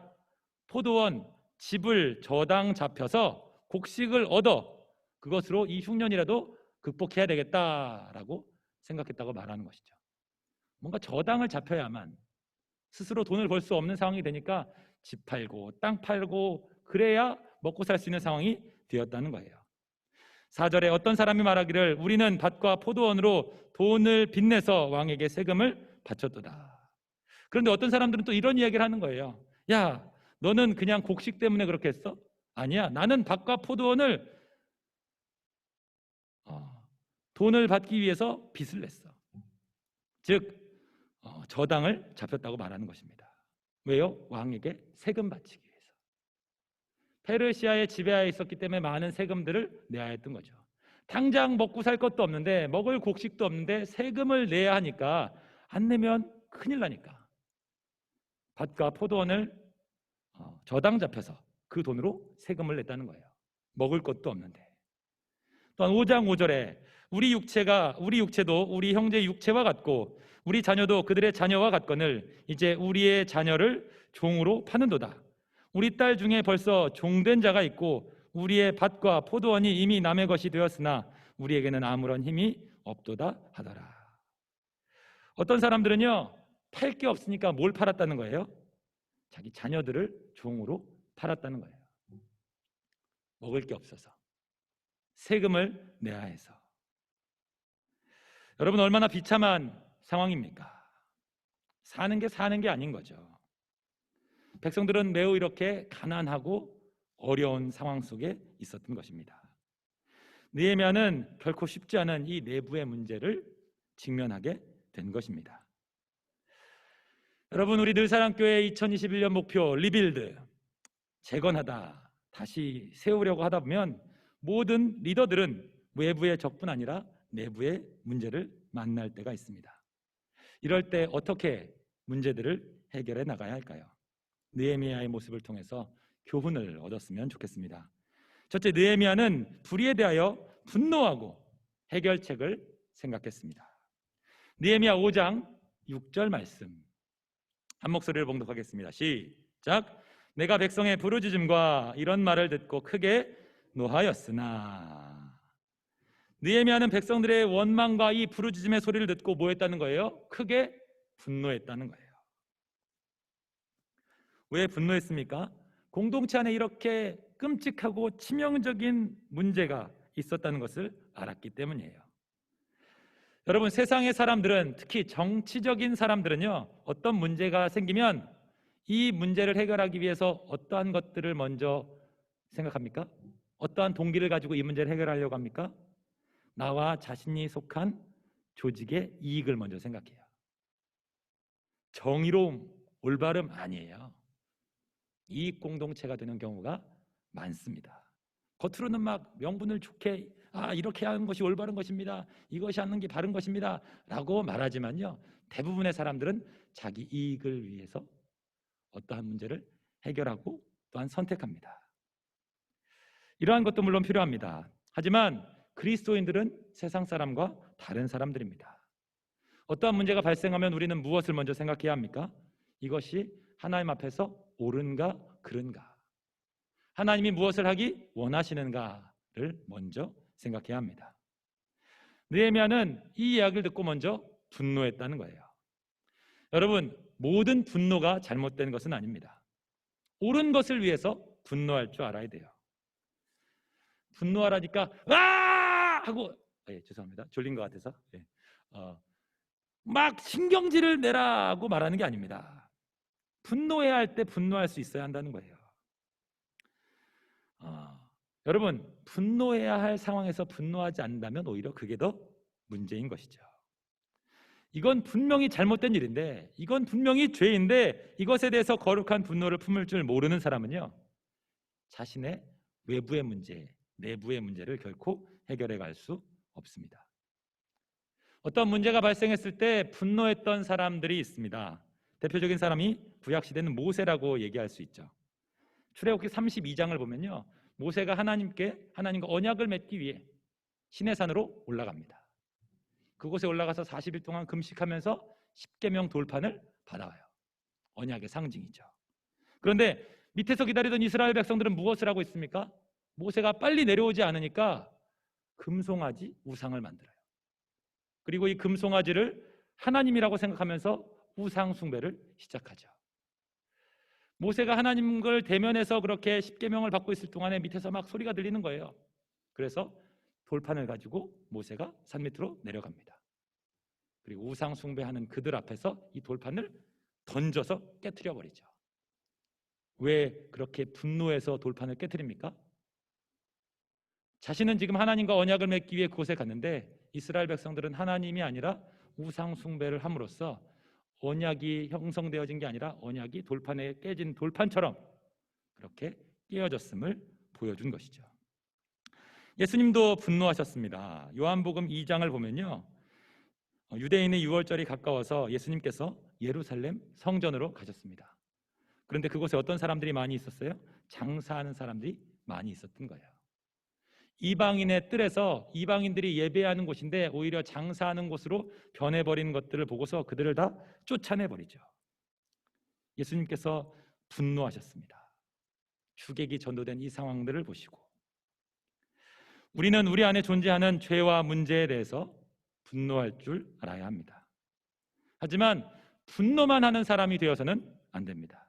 포도원, 집을 저당 잡혀서 곡식을 얻어 그것으로 이 흉년이라도 극복해야 되겠다라고 생각했다고 말하는 것이죠. 뭔가 저당을 잡혀야만 스스로 돈을 벌 수 없는 상황이 되니까 집 팔고 땅 팔고 그래야 먹고 살 수 있는 상황이 되었다는 거예요. 4절에 어떤 사람이 말하기를 우리는 밭과 포도원으로 돈을 빚내서 왕에게 세금을 바쳤도다. 그런데 어떤 사람들은 또 이런 이야기를 하는 거예요. 야, 너는 그냥 곡식 때문에 그렇게 했어? 아니야, 나는 밭과 포도원을 돈을 받기 위해서 빚을 냈어. 즉 저당을 잡혔다고 말하는 것입니다. 왜요? 왕에게 세금 바치기 위해서. 페르시아의 지배하에 있었기 때문에 많은 세금들을 내야 했던 거죠. 당장 먹고 살 것도 없는데 먹을 곡식도 없는데 세금을 내야 하니까 안 내면 큰일 나니까 밭과 포도원을 저당 잡혀서 그 돈으로 세금을 냈다는 거예요. 먹을 것도 없는데. 또한 5장 5절에 우리 육체도 우리 형제 육체와 같고 우리 자녀도 그들의 자녀와 같거늘 이제 우리의 자녀를 종으로 파는도다. 우리 딸 중에 벌써 종된 자가 있고 우리의 밭과 포도원이 이미 남의 것이 되었으나 우리에게는 아무런 힘이 없도다 하더라. 어떤 사람들은요, 팔 게 없으니까 뭘 팔았다는 거예요? 자기 자녀들을 종으로 팔았다는 거예요. 먹을 게 없어서 세금을 내야 해서. 여러분, 얼마나 비참한 상황입니까? 사는 게 아닌 거죠. 백성들은 매우 이렇게 가난하고 어려운 상황 속에 있었던 것입니다. 느헤미야는 결코 쉽지 않은 이 내부의 문제를 직면하게 된 것입니다. 여러분, 우리 늘사랑교회 2021년 목표 리빌드, 재건하다, 다시 세우려고 하다 보면 모든 리더들은 외부의 적뿐 아니라 내부의 문제를 만날 때가 있습니다. 이럴 때 어떻게 문제들을 해결해 나가야 할까요? 느헤미야의 모습을 통해서 교훈을 얻었으면 좋겠습니다. 첫째, 느헤미야는 불의에 대하여 분노하고 해결책을 생각했습니다. 느헤미야 5장 6절 말씀 한 목소리를 봉독하겠습니다. 시작. 내가 백성의 부르짖음과 이런 말을 듣고 크게 노하였으나. 느헤미야는 백성들의 원망과 이 부르짖음의 소리를 듣고 뭐 했다는 거예요? 크게 분노했다는 거예요. 왜 분노했습니까? 공동체 안에 이렇게 끔찍하고 치명적인 문제가 있었다는 것을 알았기 때문이에요. 여러분, 세상의 사람들은, 특히 정치적인 사람들은요, 어떤 문제가 생기면 이 문제를 해결하기 위해서 어떠한 것들을 먼저 생각합니까? 어떠한 동기를 가지고 이 문제를 해결하려고 합니까? 나와 자신이 속한 조직의 이익을 먼저 생각해요. 정의로움, 올바름 아니에요. 이익 공동체가 되는 경우가 많습니다. 겉으로는 막 명분을 좋게 이렇게 하는 것이 올바른 것입니다. 이것이 하는 게 바른 것입니다. 라고 말하지만요, 대부분의 사람들은 자기 이익을 위해서 어떠한 문제를 해결하고 또한 선택합니다. 이러한 것도 물론 필요합니다. 하지만 그리스도인들은 세상 사람과 다른 사람들입니다. 어떠한 문제가 발생하면 우리는 무엇을 먼저 생각해야 합니까? 이것이 하나님 앞에서 옳은가 그른가, 하나님이 무엇을 하기 원하시는가를 먼저 생각해야 합니다. 느헤미야는 이 이야기를 듣고 먼저 분노했다는 거예요. 여러분, 모든 분노가 잘못된 것은 아닙니다. 옳은 것을 위해서 분노할 줄 알아야 돼요. 분노하라니까 하고 죄송합니다. 졸린 것 같아서 막 신경질을 내라고 말하는 게 아닙니다. 분노해야 할 때 분노할 수 있어야 한다는 거예요. 여러분, 분노해야 할 상황에서 분노하지 않는다면 오히려 그게 더 문제인 것이죠. 이건 분명히 잘못된 일인데, 이건 분명히 죄인데, 이것에 대해서 거룩한 분노를 품을 줄 모르는 사람은요, 자신의 외부의 문제, 내부의 문제를 결코 해결해 갈 수 없습니다. 어떤 문제가 발생했을 때 분노했던 사람들이 있습니다. 대표적인 사람이 구약시대는 모세라고 얘기할 수 있죠. 출애굽기 32장을 보면요, 모세가 하나님과 언약을 맺기 위해 시내산으로 올라갑니다. 그곳에 올라가서 40일 동안 금식하면서 10계명 돌판을 받아와요. 언약의 상징이죠. 그런데 밑에서 기다리던 이스라엘 백성들은 무엇을 하고 있습니까? 모세가 빨리 내려오지 않으니까 금송아지 우상을 만들어요. 그리고 이 금송아지를 하나님이라고 생각하면서 우상 숭배를 시작하죠. 모세가 하나님 걸 대면해서 그렇게 10계명을 받고 있을 동안에 밑에서 막 소리가 들리는 거예요. 그래서 돌판을 가지고 모세가 산 밑으로 내려갑니다. 그리고 우상 숭배하는 그들 앞에서 이 돌판을 던져서 깨트려 버리죠. 왜 그렇게 분노해서 돌판을 깨트립니까? 자신은 지금 하나님과 언약을 맺기 위해 그곳에 갔는데 이스라엘 백성들은 하나님이 아니라 우상 숭배를 함으로써 언약이 형성되어진 게 아니라 언약이 돌판에 깨진 돌판처럼 그렇게 깨어졌음을 보여준 것이죠. 예수님도 분노하셨습니다. 요한복음 2장을 보면요, 유대인의 유월절이 가까워서 예수님께서 예루살렘 성전으로 가셨습니다. 그런데 그곳에 어떤 사람들이 많이 있었어요? 장사하는 사람들이 많이 있었던 거예요. 이방인의 뜰에서 이방인들이 예배하는 곳인데 오히려 장사하는 곳으로 변해버린 것들을 보고서 그들을 다 쫓아내버리죠. 예수님께서 분노하셨습니다. 주객이 전도된 이 상황들을 보시고, 우리는 우리 안에 존재하는 죄와 문제에 대해서 분노할 줄 알아야 합니다. 하지만 분노만 하는 사람이 되어서는 안 됩니다.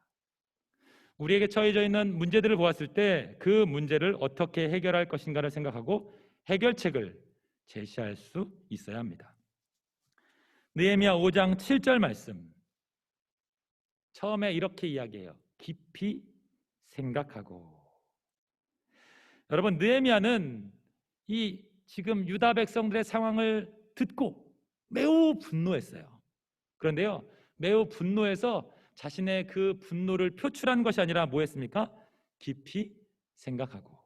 우리에게 처해져 있는 문제들을 보았을 때 그 문제를 어떻게 해결할 것인가를 생각하고 해결책을 제시할 수 있어야 합니다. 느헤미야 5장 7절 말씀, 처음에 이렇게 이야기해요. 깊이 생각하고. 여러분, 느헤미야는 이 지금 유다 백성들의 상황을 듣고 매우 분노했어요. 그런데요, 매우 분노해서 자신의 그 분노를 표출한 것이 아니라 뭐 했습니까? 깊이 생각하고.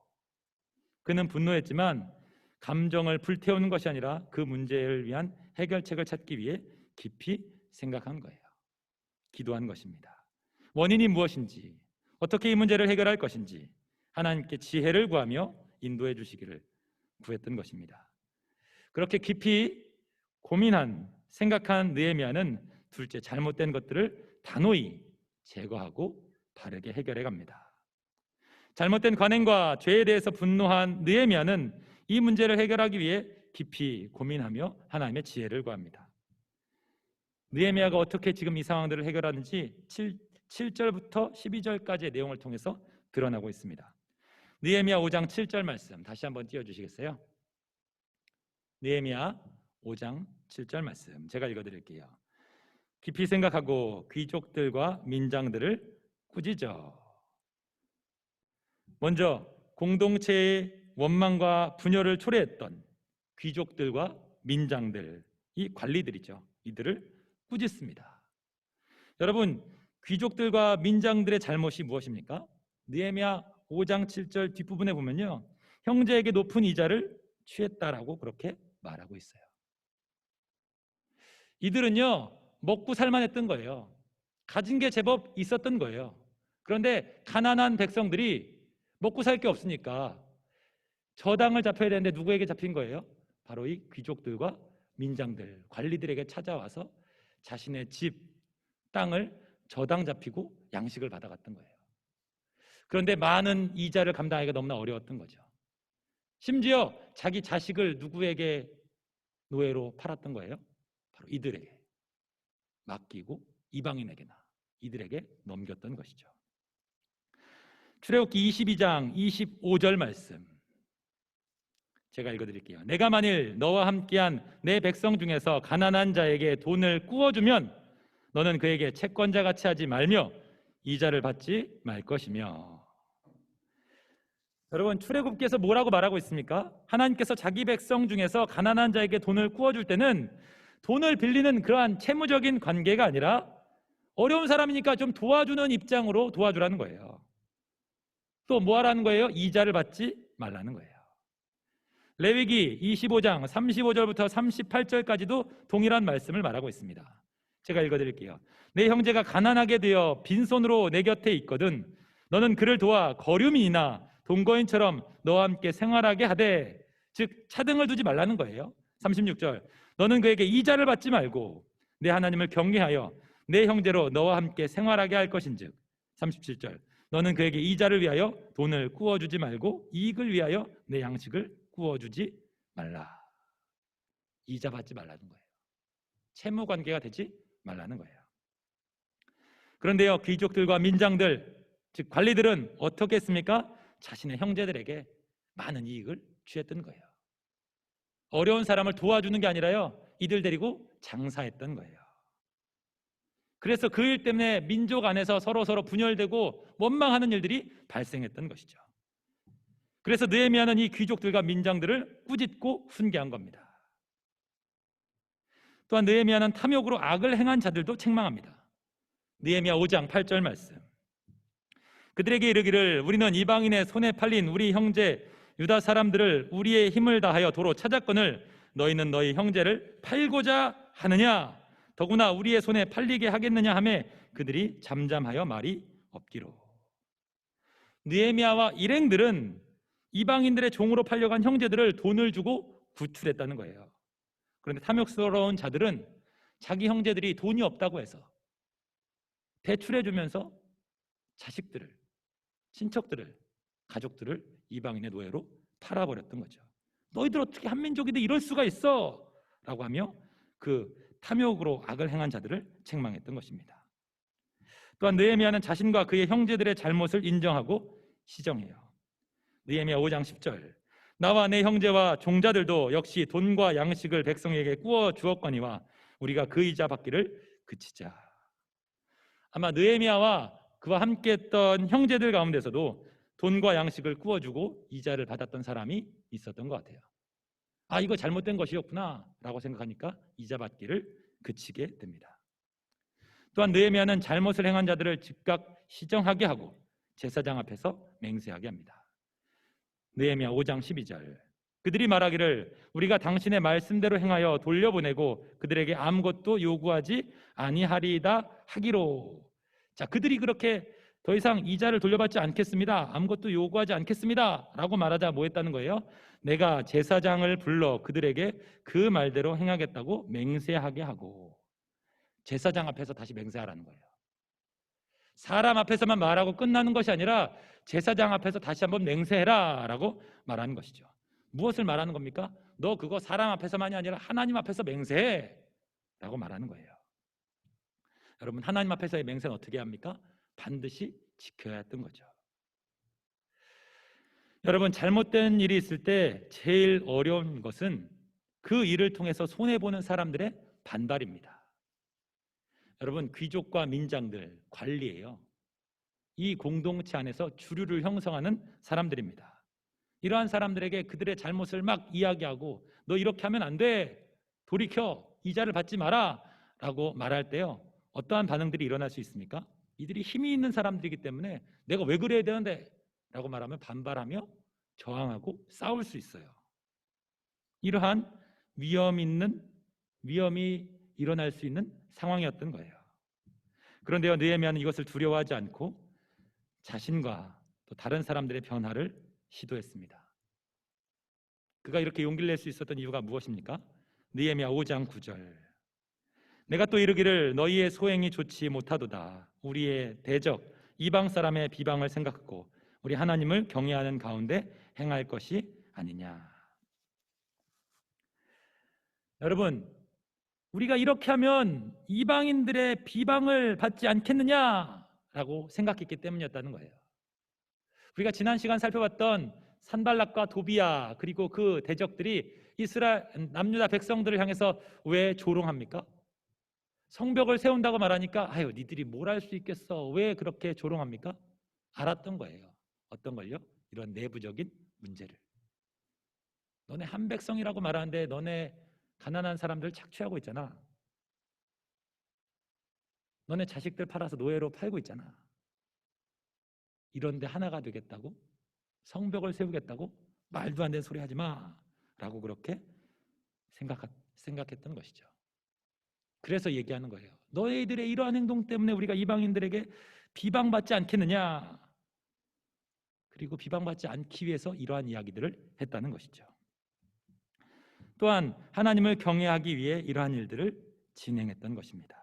그는 분노했지만 감정을 불태우는 것이 아니라 그 문제를 위한 해결책을 찾기 위해 깊이 생각한 거예요. 기도한 것입니다. 원인이 무엇인지, 어떻게 이 문제를 해결할 것인지 하나님께 지혜를 구하며 인도해 주시기를 구했던 것입니다. 그렇게 깊이 생각한 느헤미야는 둘째, 잘못된 것들을 단호히 제거하고 바르게 해결해 갑니다. 잘못된 관행과 죄에 대해서 분노한 느헤미야는 이 문제를 해결하기 위해 깊이 고민하며 하나님의 지혜를 구합니다. 느헤미야가 어떻게 지금 이 상황들을 해결하는지 7절부터 12절까지의 내용을 통해서 드러나고 있습니다. 느헤미야 5장 7절 말씀 다시 한번 띄워주시겠어요? 느헤미야 5장 7절 말씀 제가 읽어드릴게요. 깊이 생각하고 귀족들과 민장들을 꾸짖어. 먼저 공동체의 원망과 분열을 초래했던 귀족들과 민장들, 이 관리들이죠. 이들을 꾸짖습니다. 여러분, 귀족들과 민장들의 잘못이 무엇입니까? 느헤미야 5장 7절 뒷부분에 보면요, 형제에게 높은 이자를 취했다라고 그렇게 말하고 있어요. 이들은요, 먹고 살만했던 거예요. 가진 게 제법 있었던 거예요. 그런데 가난한 백성들이 먹고 살 게 없으니까 저당을 잡혀야 되는데 누구에게 잡힌 거예요? 바로 이 귀족들과 민장들, 관리들에게 찾아와서 자신의 집, 땅을 저당 잡히고 양식을 받아갔던 거예요. 그런데 많은 이자를 감당하기가 너무나 어려웠던 거죠. 심지어 자기 자식을 누구에게 노예로 팔았던 거예요? 바로 이들에게 맡기고 이방인에게나 이들에게 넘겼던 것이죠. 출애굽기 22장 25절 말씀 제가 읽어드릴게요. 내가 만일 너와 함께한 내 백성 중에서 가난한 자에게 돈을 꾸어주면 너는 그에게 채권자같이 하지 말며 이자를 받지 말 것이며. 여러분, 출애굽기에서 뭐라고 말하고 있습니까? 하나님께서 자기 백성 중에서 가난한 자에게 돈을 꾸어줄 때는 돈을 빌리는 그러한 채무적인 관계가 아니라 어려운 사람이니까 좀 도와주는 입장으로 도와주라는 거예요. 또 뭐 하라는 거예요? 이자를 받지 말라는 거예요. 레위기 25장 35절부터 38절까지도 동일한 말씀을 말하고 있습니다. 제가 읽어드릴게요. 내 형제가 가난하게 되어 빈손으로 내 곁에 있거든 너는 그를 도와 거류민이나 동거인처럼 너와 함께 생활하게 하되, 즉 차등을 두지 말라는 거예요. 36절 너는 그에게 이자를 받지 말고 내 하나님을 경외하여 내 형제로 너와 함께 생활하게 할 것인즉. 37절 너는 그에게 이자를 위하여 돈을 꾸어주지 말고 이익을 위하여 내 양식을 꾸어주지 말라. 이자 받지 말라는 거예요. 채무 관계가 되지 말라는 거예요. 그런데요, 귀족들과 민장들, 즉 관리들은 어떻게 했습니까? 자신의 형제들에게 많은 이익을 취했던 거예요. 어려운 사람을 도와주는 게 아니라요, 이들 데리고 장사했던 거예요. 그래서 그 일 때문에 민족 안에서 서로 분열되고 원망하는 일들이 발생했던 것이죠. 그래서 느헤미야는 이 귀족들과 민장들을 꾸짖고 훈계한 겁니다. 또한 느헤미야는 탐욕으로 악을 행한 자들도 책망합니다. 느헤미야 5장 8절 말씀. 그들에게 이르기를 우리는 이방인의 손에 팔린 우리 형제 유다 사람들을 우리의 힘을 다하여 도로 찾았거늘 너희는 너희 형제를 팔고자 하느냐? 더구나 우리의 손에 팔리게 하겠느냐 하매 그들이 잠잠하여 말이 없기로. 느헤미야와 일행들은 이방인들의 종으로 팔려간 형제들을 돈을 주고 구출했다는 거예요. 그런데 탐욕스러운 자들은 자기 형제들이 돈이 없다고 해서 대출해주면서 자식들을, 친척들을, 가족들을 이방인의 노예로 팔아버렸던 거죠. 너희들 어떻게 한민족인데 이럴 수가 있어? 라고 하며 그 탐욕으로 악을 행한 자들을 책망했던 것입니다. 또한 느헤미야는 자신과 그의 형제들의 잘못을 인정하고 시정해요. 느헤미야 5장 10절 나와 내 형제와 종자들도 역시 돈과 양식을 백성에게 꾸어 주었거니와 우리가 그 이자 받기를 그치자. 아마 느헤미야와 그와 함께했던 형제들 가운데서도 돈과 양식을 꾸어주고 이자를 받았던 사람이 있었던 것 같아요. 아, 이거 잘못된 것이었구나 라고 생각하니까 이자 받기를 그치게 됩니다. 또한 느헤미야는 잘못을 행한 자들을 즉각 시정하게 하고 제사장 앞에서 맹세하게 합니다. 느헤미야 5장 12절 그들이 말하기를 우리가 당신의 말씀대로 행하여 돌려보내고 그들에게 아무것도 요구하지 아니하리이다 하기로. 자, 그들이 그렇게 더 이상 이자를 돌려받지 않겠습니다, 아무것도 요구하지 않겠습니다 라고 말하자 뭐 했다는 거예요? 내가 제사장을 불러 그들에게 그 말대로 행하겠다고 맹세하게 하고. 제사장 앞에서 다시 맹세하라는 거예요. 사람 앞에서만 말하고 끝나는 것이 아니라 제사장 앞에서 다시 한번 맹세해라 라고 말하는 것이죠. 무엇을 말하는 겁니까? 너 그거 사람 앞에서만이 아니라 하나님 앞에서 맹세해 라고 말하는 거예요. 여러분, 하나님 앞에서의 맹세는 어떻게 합니까? 반드시 지켜야 했던 거죠. 여러분, 잘못된 일이 있을 때 제일 어려운 것은 그 일을 통해서 손해보는 사람들의 반발입니다. 여러분, 귀족과 민장들, 관리예요. 이 공동체 안에서 주류를 형성하는 사람들입니다. 이러한 사람들에게 그들의 잘못을 막 이야기하고 너 이렇게 하면 안 돼, 돌이켜, 이자를 받지 마라 라고 말할 때요, 어떠한 반응들이 일어날 수 있습니까? 이들이 힘이 있는 사람들이기 때문에 내가 왜 그래야 되는데 라고 말하면 반발하며 저항하고 싸울 수 있어요. 이러한 위험이 일어날 수 있는 상황이었던 거예요. 그런데요, 느헤미야는 이것을 두려워하지 않고 자신과 또 다른 사람들의 변화를 시도했습니다. 그가 이렇게 용기를 낼 수 있었던 이유가 무엇입니까? 느헤미야 5장 9절. 내가 또 이르기를 너희의 소행이 좋지 못하도다. 우리의 대적 이방 사람의 비방을 생각하고 우리 하나님을 경외하는 가운데 행할 것이 아니냐. 여러분, 우리가 이렇게 하면 이방인들의 비방을 받지 않겠느냐라고 생각했기 때문이었다는 거예요. 우리가 지난 시간 살펴봤던 산발락과 도비야 그리고 그 대적들이 이스라엘 남유다 백성들을 향해서 왜 조롱합니까? 성벽을 세운다고 말하니까 아유 니들이 뭘 할 수 있겠어, 왜 그렇게 조롱합니까? 알았던 거예요. 어떤 걸요? 이런 내부적인 문제를. 너네 한 백성이라고 말하는데 너네 가난한 사람들 착취하고 있잖아. 너네 자식들 팔아서 노예로 팔고 있잖아. 이런데 하나가 되겠다고? 성벽을 세우겠다고? 말도 안 되는 소리 하지 마 라고 그렇게 생각했던 것이죠. 그래서 얘기하는 거예요. 너희들의 이러한 행동 때문에 우리가 이방인들에게 비방받지 않겠느냐. 그리고 비방받지 않기 위해서 이러한 이야기들을 했다는 것이죠. 또한 하나님을 경외하기 위해 이러한 일들을 진행했던 것입니다.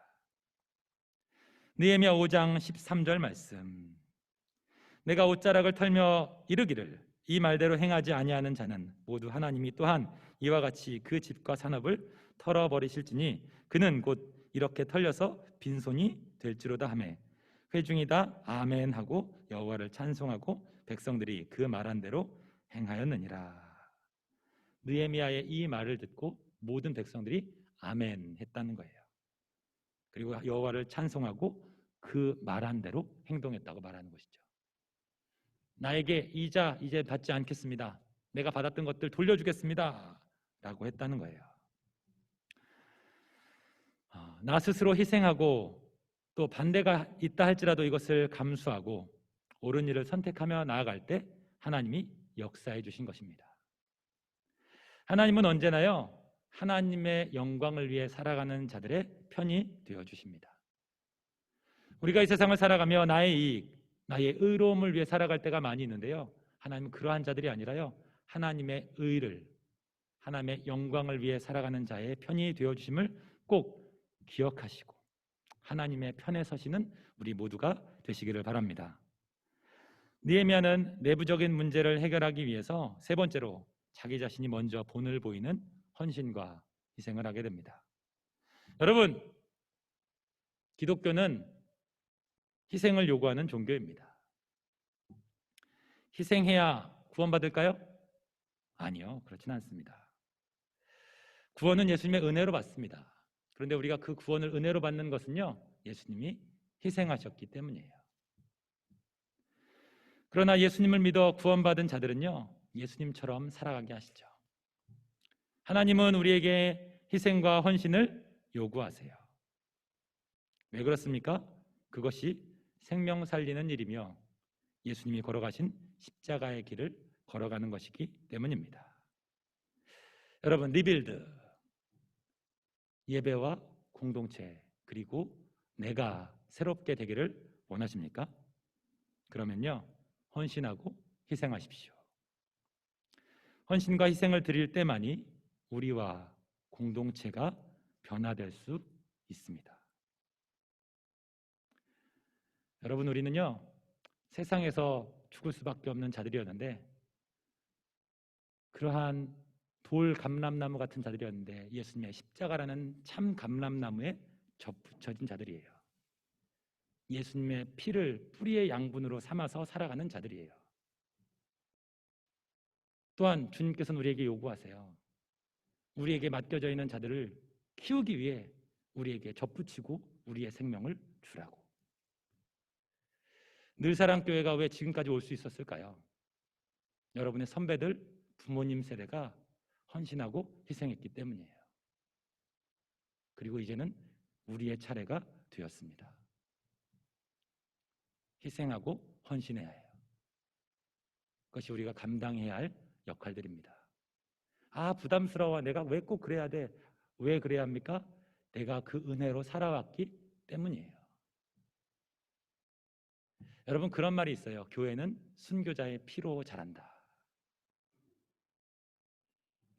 느헤미야 5장 13절 말씀. 내가 옷자락을 털며 이르기를 이 말대로 행하지 아니하는 자는 모두 하나님이 또한 이와 같이 그 집과 산업을 털어버리실지니 그는 곧 이렇게 털려서 빈손이 될지로다 하매 회중이 다 아멘 하고 여호와를 찬송하고 백성들이 그 말한 대로 행하였느니라. 느헤미야의 이 말을 듣고 모든 백성들이 아멘 했다는 거예요. 그리고 여호와를 찬송하고 그 말한 대로 행동했다고 말하는 것이죠. 나에게 이자 이제 받지 않겠습니다. 내가 받았던 것들 돌려주겠습니다 라고 했다는 거예요. 나 스스로 희생하고 또 반대가 있다 할지라도 이것을 감수하고 옳은 일을 선택하며 나아갈 때 하나님이 역사해 주신 것입니다. 하나님은 언제나요 하나님의 영광을 위해 살아가는 자들의 편이 되어 주십니다. 우리가 이 세상을 살아가며 나의 이익, 나의 의로움을 위해 살아갈 때가 많이 있는데요, 하나님은 그러한 자들이 아니라요 하나님의 의를, 하나님의 영광을 위해 살아가는 자의 편이 되어 주심을 꼭 기억하시고 하나님의 편에 서시는 우리 모두가 되시기를 바랍니다. 느헤미야는 내부적인 문제를 해결하기 위해서 세 번째로 자기 자신이 먼저 본을 보이는 헌신과 희생을 하게 됩니다. 여러분, 기독교는 희생을 요구하는 종교입니다. 희생해야 구원받을까요? 아니요, 그렇지는 않습니다. 구원은 예수님의 은혜로 받습니다. 그런데 우리가 그 구원을 은혜로 받는 것은요 예수님이 희생하셨기 때문이에요. 그러나 예수님을 믿어 구원받은 자들은요 예수님처럼 살아가게 하시죠. 하나님은 우리에게 희생과 헌신을 요구하세요. 왜 그렇습니까? 그것이 생명 살리는 일이며 예수님이 걸어가신 십자가의 길을 걸어가는 것이기 때문입니다. 여러분, 리빌드, 예배와 공동체 그리고 내가 새롭게 되기를 원하십니까? 그러면요 헌신하고 희생하십시오. 헌신과 희생을 드릴 때만이 우리와 공동체가 변화될 수 있습니다. 여러분, 우리는요 세상에서 죽을 수밖에 없는 자들이었는데, 그러한 돌 감람나무 같은 자들이었는데 예수님의 십자가라는 참 감람나무에 접붙여진 자들이에요. 예수님의 피를 뿌리의 양분으로 삼아서 살아가는 자들이에요. 또한 주님께서는 우리에게 요구하세요. 우리에게 맡겨져 있는 자들을 키우기 위해 우리에게 접붙이고 우리의 생명을 주라고. 늘사랑교회가 왜 지금까지 올 수 있었을까요? 여러분의 선배들, 부모님 세대가 헌신하고 희생했기 때문이에요. 그리고 이제는 우리의 차례가 되었습니다. 희생하고 헌신해야 해요. 그것이 우리가 감당해야 할 역할들입니다. 아, 부담스러워. 내가 왜 꼭 그래야 돼? 왜 그래야 합니까? 내가 그 은혜로 살아왔기 때문이에요. 여러분, 그런 말이 있어요. 교회는 순교자의 피로 자란다.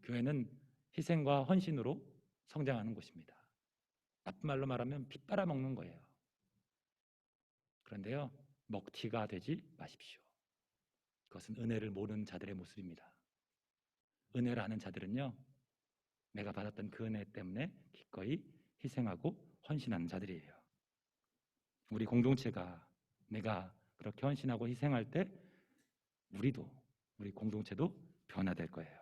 교회는 희생과 헌신으로 성장하는 곳입니다. 나쁜 말로 말하면 피 빨아먹는 거예요. 그런데요, 먹튀가 되지 마십시오. 그것은 은혜를 모르는 자들의 모습입니다. 은혜를 아는 자들은요, 내가 받았던 그 은혜 때문에 기꺼이 희생하고 헌신하는 자들이에요. 우리 공동체가 내가 그렇게 헌신하고 희생할 때 우리 공동체도 변화될 거예요.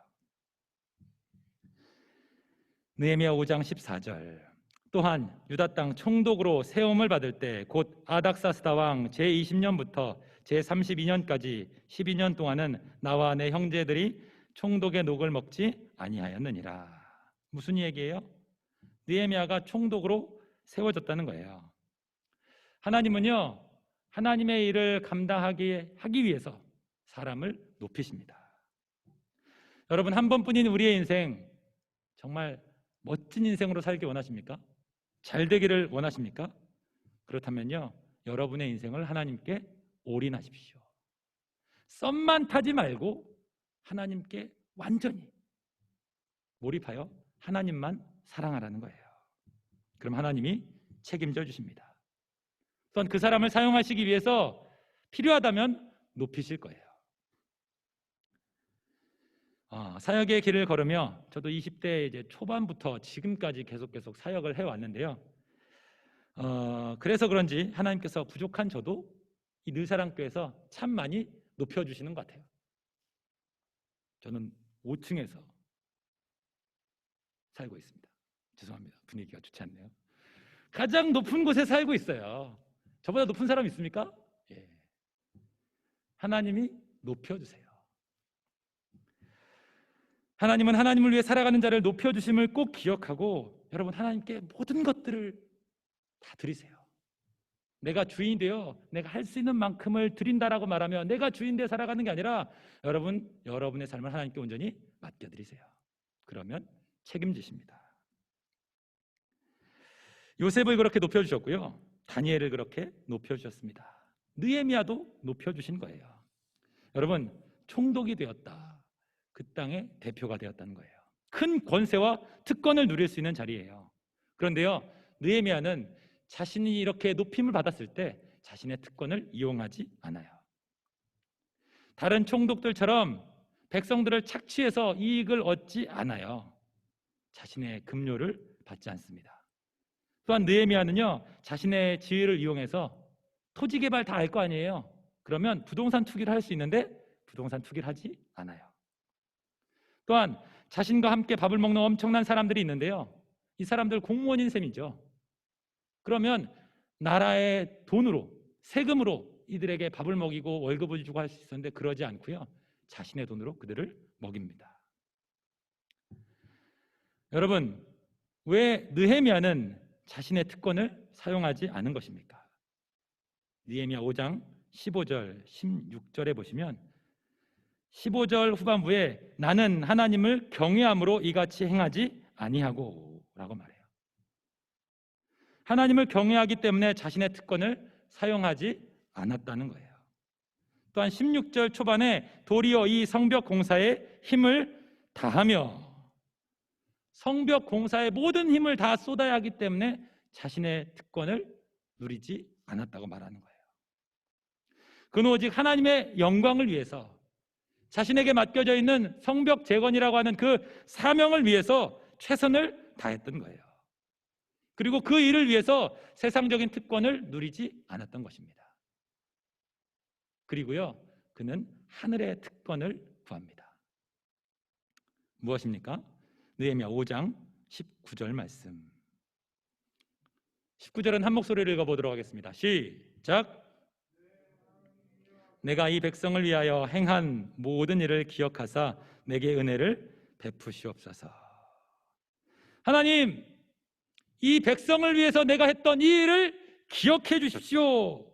느헤미야 5장 14절. 또한 유다 땅 총독으로 세움을 받을 때 곧 아닥사스다 왕 제20년부터 제32년까지 12년 동안은 나와 내 형제들이 총독의 녹을 먹지 아니하였느니라. 무슨 얘기예요? 느헤미야가 총독으로 세워졌다는 거예요. 하나님은요, 하나님의 일을 하기 위해서 사람을 높이십니다. 여러분, 한 번뿐인 우리의 인생, 정말 멋진 인생으로 살기 원하십니까? 잘 되기를 원하십니까? 그렇다면요, 여러분의 인생을 하나님께 올인하십시오. 썸만 타지 말고 하나님께 완전히 몰입하여 하나님만 사랑하라는 거예요. 그럼 하나님이 책임져 주십니다. 또한 그 사람을 사용하시기 위해서 필요하다면 높이실 거예요. 사역의 길을 걸으며 저도 20대 이제 초반부터 지금까지 계속 사역을 해왔는데요. 그래서 그런지 하나님께서 부족한 저도 이 늘사랑교회에서 참 많이 높여주시는 것 같아요. 저는 5층에서 살고 있습니다. 죄송합니다. 분위기가 좋지 않네요. 가장 높은 곳에 살고 있어요. 저보다 높은 사람 있습니까? 예. 하나님이 높여주세요. 하나님은 하나님을 위해 살아가는 자를 높여주심을 꼭 기억하고, 여러분, 하나님께 모든 것들을 다 드리세요. 내가 주인이 되어 내가 할 수 있는 만큼을 드린다라고 말하며 내가 주인 되어 살아가는 게 아니라 여러분의 삶을 하나님께 온전히 맡겨드리세요. 그러면 책임지십니다. 요셉을 그렇게 높여주셨고요, 다니엘을 그렇게 높여주셨습니다. 느헤미야도 높여주신 거예요. 여러분, 총독이 되었다. 그 땅의 대표가 되었다는 거예요. 큰 권세와 특권을 누릴 수 있는 자리예요. 그런데요, 느헤미야는 자신이 이렇게 높임을 받았을 때 자신의 특권을 이용하지 않아요. 다른 총독들처럼 백성들을 착취해서 이익을 얻지 않아요. 자신의 급료를 받지 않습니다. 또한 느헤미야는요, 자신의 지위를 이용해서 토지 개발 다 할 거 아니에요. 그러면 부동산 투기를 할 수 있는데 부동산 투기를 하지 않아요. 또한 자신과 함께 밥을 먹는 엄청난 사람들이 있는데요, 이 사람들 공무원인 셈이죠. 그러면 나라의 돈으로, 세금으로 이들에게 밥을 먹이고 월급을 주고 할 수 있었는데 그러지 않고요, 자신의 돈으로 그들을 먹입니다. 여러분, 왜 느헤미야는 자신의 특권을 사용하지 않은 것입니까? 느헤미야 5장 15절 16절에 보시면 15절 후반부에 나는 하나님을 경외함으로 이같이 행하지 아니하고 라고 말해요. 하나님을 경외하기 때문에 자신의 특권을 사용하지 않았다는 거예요. 또한 16절 초반에 도리어 이 성벽 공사에 힘을 다하며, 성벽 공사에 모든 힘을 다 쏟아야 하기 때문에 자신의 특권을 누리지 않았다고 말하는 거예요. 그는 오직 하나님의 영광을 위해서 자신에게 맡겨져 있는 성벽 재건이라고 하는 그 사명을 위해서 최선을 다했던 거예요. 그리고 그 일을 위해서 세상적인 특권을 누리지 않았던 것입니다. 그리고요, 그는 하늘의 특권을 구합니다. 무엇입니까? 느헤미야 5장 19절 말씀. 19절은 한 목소리를 읽어보도록 하겠습니다. 시작. 내가 이 백성을 위하여 행한 모든 일을 기억하사 내게 은혜를 베푸시옵소서. 하나님, 이 백성을 위해서 내가 했던 이 일을 기억해 주십시오.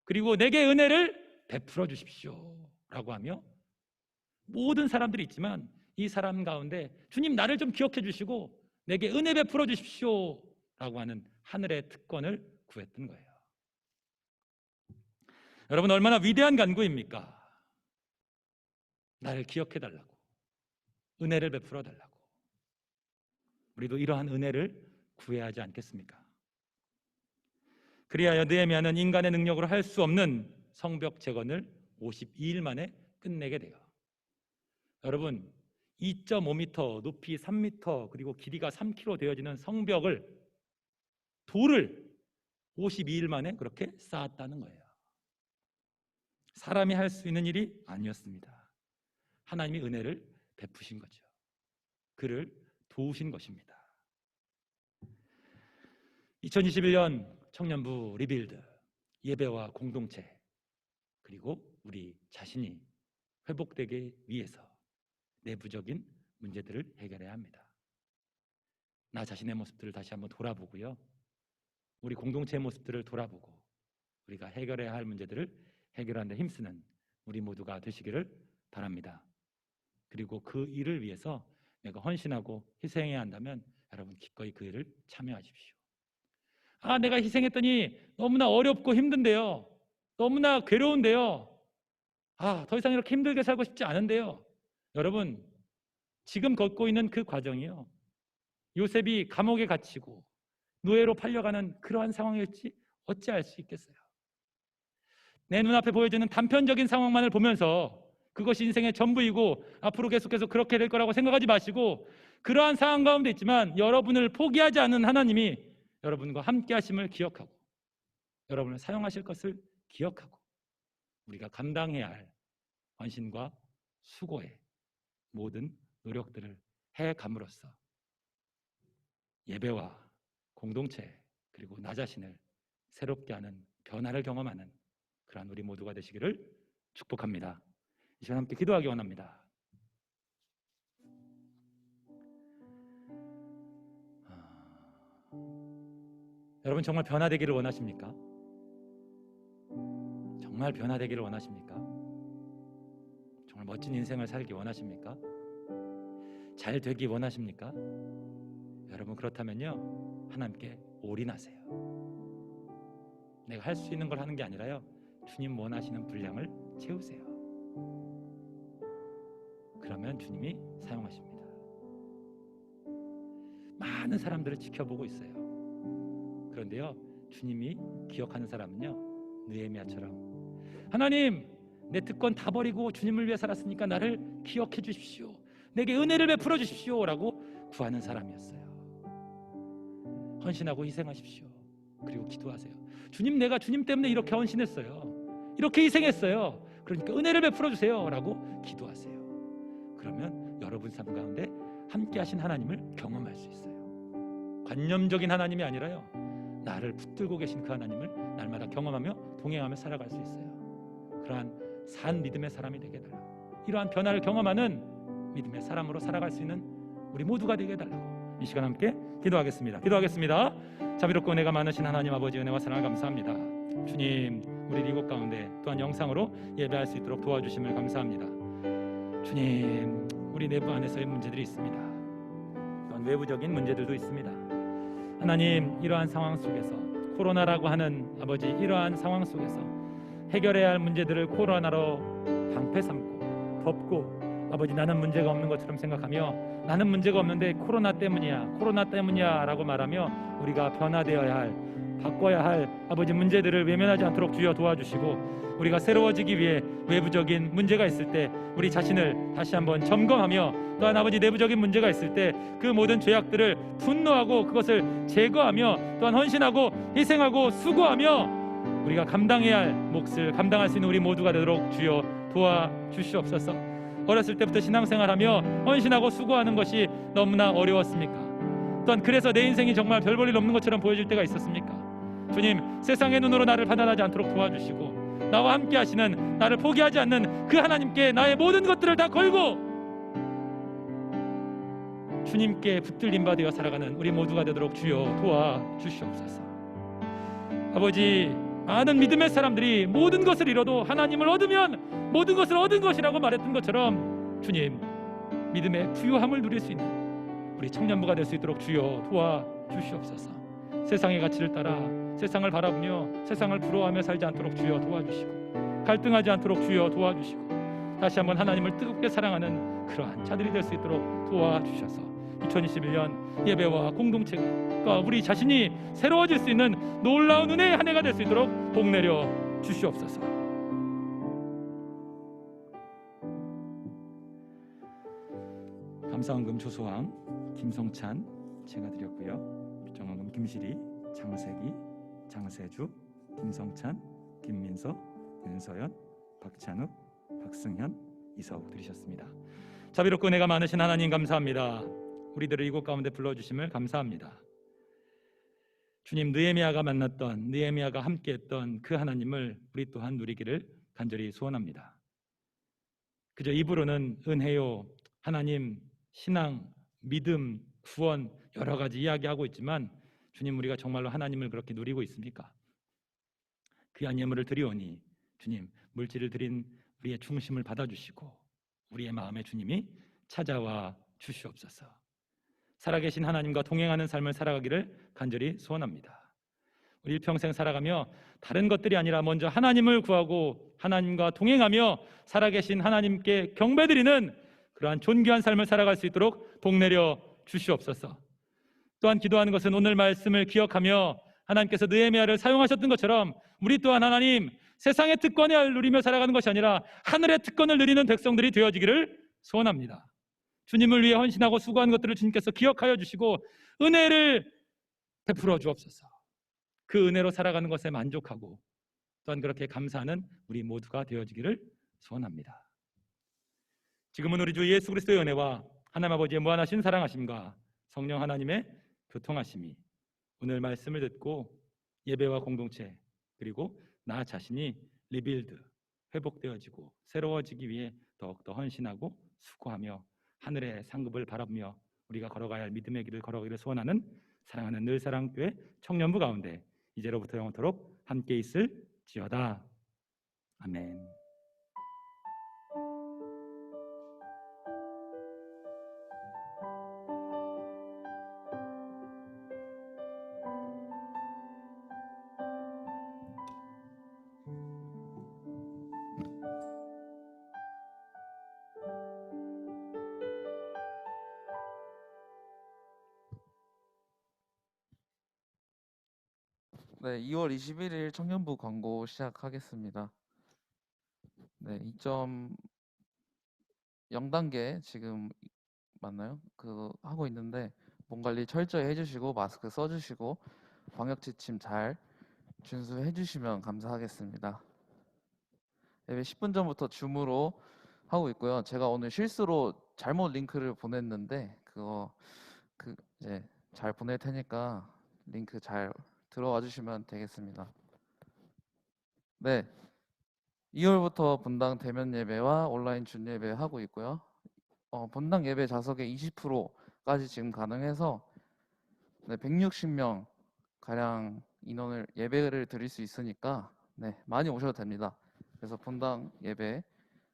그리고 내게 은혜를 베풀어 주십시오 라고 하며 모든 사람들이 있지만 이 사람 가운데 주님 나를 좀 기억해 주시고 내게 은혜 베풀어 주십시오 라고 하는 하늘의 특권을 구했던 거예요. 여러분, 얼마나 위대한 간구입니까? 나를 기억해 달라고, 은혜를 베풀어 달라고. 우리도 이러한 은혜를 구해야 하지 않겠습니까? 그리하여 느헤미야는 인간의 능력으로 할 수 없는 성벽 재건을 52일 만에 끝내게 돼요. 여러분, 2.5m, 높이 3m, 그리고 길이가 3km 되어지는 성벽을, 돌을 52일 만에 그렇게 쌓았다는 거예요. 사람이 할 수 있는 일이 아니었습니다. 하나님이 은혜를 베푸신 거죠. 그를 도우신 것입니다. 2021년 청년부 리빌드, 예배와 공동체, 그리고 우리 자신이 회복되기 위해서 내부적인 문제들을 해결해야 합니다. 나 자신의 모습들을 다시 한번 돌아보고요, 우리 공동체의 모습들을 돌아보고 우리가 해결해야 할 문제들을 해결하는 데 힘쓰는 우리 모두가 되시기를 바랍니다. 그리고 그 일을 위해서 내가 헌신하고 희생해야 한다면 여러분 기꺼이 그 일을 참여하십시오. 내가 희생했더니 너무나 어렵고 힘든데요, 너무나 괴로운데요, 더 이상 이렇게 힘들게 살고 싶지 않은데요. 여러분, 지금 걷고 있는 그 과정이요, 요셉이 감옥에 갇히고 노예로 팔려가는 그러한 상황일지 어찌 알 수 있겠어요? 내 눈앞에 보여지는 단편적인 상황만을 보면서 그것이 인생의 전부이고 앞으로 계속해서 그렇게 될 거라고 생각하지 마시고, 그러한 상황 가운데 있지만 여러분을 포기하지 않은 하나님이 여러분과 함께 하심을 기억하고 여러분을 사용하실 것을 기억하고 우리가 감당해야 할 헌신과 수고의 모든 노력들을 해감으로써 예배와 공동체, 그리고 나 자신을 새롭게 하는 변화를 경험하는 그러한 우리 모두가 되시기를 축복합니다. 이 시간 함께 기도하기 원합니다. 여러분, 정말 변화되기를 원하십니까? 정말 변화되기를 원하십니까? 정말 멋진 인생을 살기 원하십니까? 잘 되기 원하십니까? 여러분, 그렇다면요, 하나님께 올인하세요. 내가 할 수 있는 걸 하는 게 아니라요, 주님 원하시는 분량을 채우세요. 그러면 주님이 사용하십니다. 많은 사람들을 지켜보고 있어요. 그런데요, 주님이 기억하는 사람은요, 느헤미야처럼 하나님, 내 특권 다 버리고 주님을 위해 살았으니까 나를 기억해 주십시오, 내게 은혜를 베풀어 주십시오 라고 구하는 사람이었어요. 헌신하고 희생하십시오. 그리고 기도하세요. 주님, 내가 주님 때문에 이렇게 헌신했어요, 이렇게 희생했어요, 그러니까 은혜를 베풀어 주세요 라고 기도하세요. 그러면 여러분 삶 가운데 함께 하신 하나님을 경험할 수 있어요. 관념적인 하나님이 아니라요, 나를 붙들고 계신 그 하나님을 날마다 경험하며 동행하며 살아갈 수 있어요. 그러한 산 믿음의 사람이 되게 해달라고, 이러한 변화를 경험하는 믿음의 사람으로 살아갈 수 있는 우리 모두가 되게 해달라고 이 시간 함께 기도하겠습니다. 자비롭고 은혜가 많으신 하나님 아버지, 은혜와 사랑을 감사합니다. 주님, 우리 이곳 가운데 또한 영상으로 예배할 수 있도록 도와주심을 감사합니다. 주님, 우리 내부 안에서의 문제들이 있습니다. 또한 외부적인 문제들도 있습니다. 하나님, 이러한 상황 속에서 코로나라고 하는 아버지, 이러한 상황 속에서 해결해야 할 문제들을 코로나로 방패 삼고 덮고 아버지, 나는 문제가 없는 것처럼 생각하며 나는 문제가 없는데 코로나 때문이야 라고 말하며 우리가 변화되어야 할 바꿔야 할 아버지 문제들을 외면하지 않도록 주여 도와주시고, 우리가 새로워지기 위해 외부적인 문제가 있을 때 우리 자신을 다시 한번 점검하며, 또한 아버지 내부적인 문제가 있을 때 그 모든 죄악들을 분노하고 그것을 제거하며, 또한 헌신하고 희생하고 수고하며 우리가 감당해야 할 몫을 감당할 수 있는 우리 모두가 되도록 주여 도와주시옵소서. 어렸을 때부터 신앙생활하며 헌신하고 수고하는 것이 너무나 어려웠습니까? 또한 그래서 내 인생이 정말 별 볼 일 없는 것처럼 보여질 때가 있었습니까? 주님, 세상의 눈으로 나를 판단하지 않도록 도와주시고, 나와 함께 하시는, 나를 포기하지 않는 그 하나님께 나의 모든 것들을 다 걸고 주님께 붙들림 받아 살아가는 우리 모두가 되도록 주여 도와주시옵소서. 아버지, 많은 믿음의 사람들이 모든 것을 잃어도 하나님을 얻으면 모든 것을 얻은 것이라고 말했던 것처럼, 주님, 믿음의 부유함을 누릴 수 있는 우리 청년부가 될 수 있도록 주여 도와주시옵소서. 세상의 가치를 따라 세상을 바라보며 세상을 부러워하며 살지 않도록 주여 도와주시고, 갈등하지 않도록 주여 도와주시고, 다시 한번 하나님을 뜨겁게 사랑하는 그러한 자들이 될 수 있도록 도와주셔서 2021년 예배와 공동체가 우리 자신이 새로워질 수 있는 놀라운 은혜의 한 해가 될 수 있도록 복 내려 주시옵소서. 감사원금 조소왕 김성찬 제가 드렸고요. 정원금 김실이, 장세기, 장세주, 김성찬, 김민서, 윤서연, 박찬욱, 박승현, 이서욱 드리셨습니다. 자비롭고 은혜가 많으신 하나님 감사합니다. 우리들을 이곳 가운데 불러주심을 감사합니다. 주님, 느헤미야가 만났던, 느헤미야가 함께했던 그 하나님을 우리 또한 누리기를 간절히 소원합니다. 그저 입으로는 은혜요, 하나님, 신앙, 믿음, 구원 여러 가지 이야기하고 있지만, 주님, 우리가 정말로 하나님을 그렇게 누리고 있습니까? 귀한 예물을 드리오니 주님, 물질을 드린 우리의 중심을 받아주시고 우리의 마음에 주님이 찾아와 주시옵소서. 살아계신 하나님과 동행하는 삶을 살아가기를 간절히 소원합니다. 우리 일평생 살아가며 다른 것들이 아니라 먼저 하나님을 구하고 하나님과 동행하며 살아계신 하나님께 경배드리는 그러한 존귀한 삶을 살아갈 수 있도록 복 내려 주시옵소서. 또한 기도하는 것은 오늘 말씀을 기억하며 하나님께서 느헤미야를 사용하셨던 것처럼 우리 또한 하나님, 세상의 특권을 누리며 살아가는 것이 아니라 하늘의 특권을 누리는 백성들이 되어지기를 소원합니다. 주님을 위해 헌신하고 수고하는 것들을 주님께서 기억하여 주시고 은혜를 베풀어 주옵소서. 그 은혜로 살아가는 것에 만족하고 또한 그렇게 감사하는 우리 모두가 되어지기를 소원합니다. 지금은 우리 주 예수 그리스도의 은혜와 하나님 아버지의 무한하신 사랑하심과 성령 하나님의 교통하심이 오늘 말씀을 듣고 예배와 공동체 그리고 나 자신이 리빌드, 회복되어지고 새로워지기 위해 더욱더 헌신하고 수고하며 하늘의 상급을 바라보며 우리가 걸어가야 할 믿음의 길을 걸어가기를 소원하는 사랑하는 늘사랑교회 청년부 가운데 이제로부터 영원토록 함께 있을지어다. 아멘. 네, 2월 21일 청년부 광고 시작하겠습니다. 네, 2.0단계 지금 맞나요? 하고 있는데 몸 관리 철저히 해주시고 마스크 써주시고 방역 지침 잘 준수해 주시면 감사하겠습니다. 예배 10분 전부터 줌으로 하고 있고요. 제가 오늘 실수로 잘못 링크를 보냈는데 이제 잘 보낼 테니까 링크 잘 들어와 주시면 되겠습니다. 네, 2월부터 본당 대면 예배와 온라인 준 예배 하고 있고요. 본당 예배 좌석의 20%까지 지금 가능해서 160명 가량 인원을 예배를 드릴 수 있으니까 많이 오셔도 됩니다. 그래서 본당 예배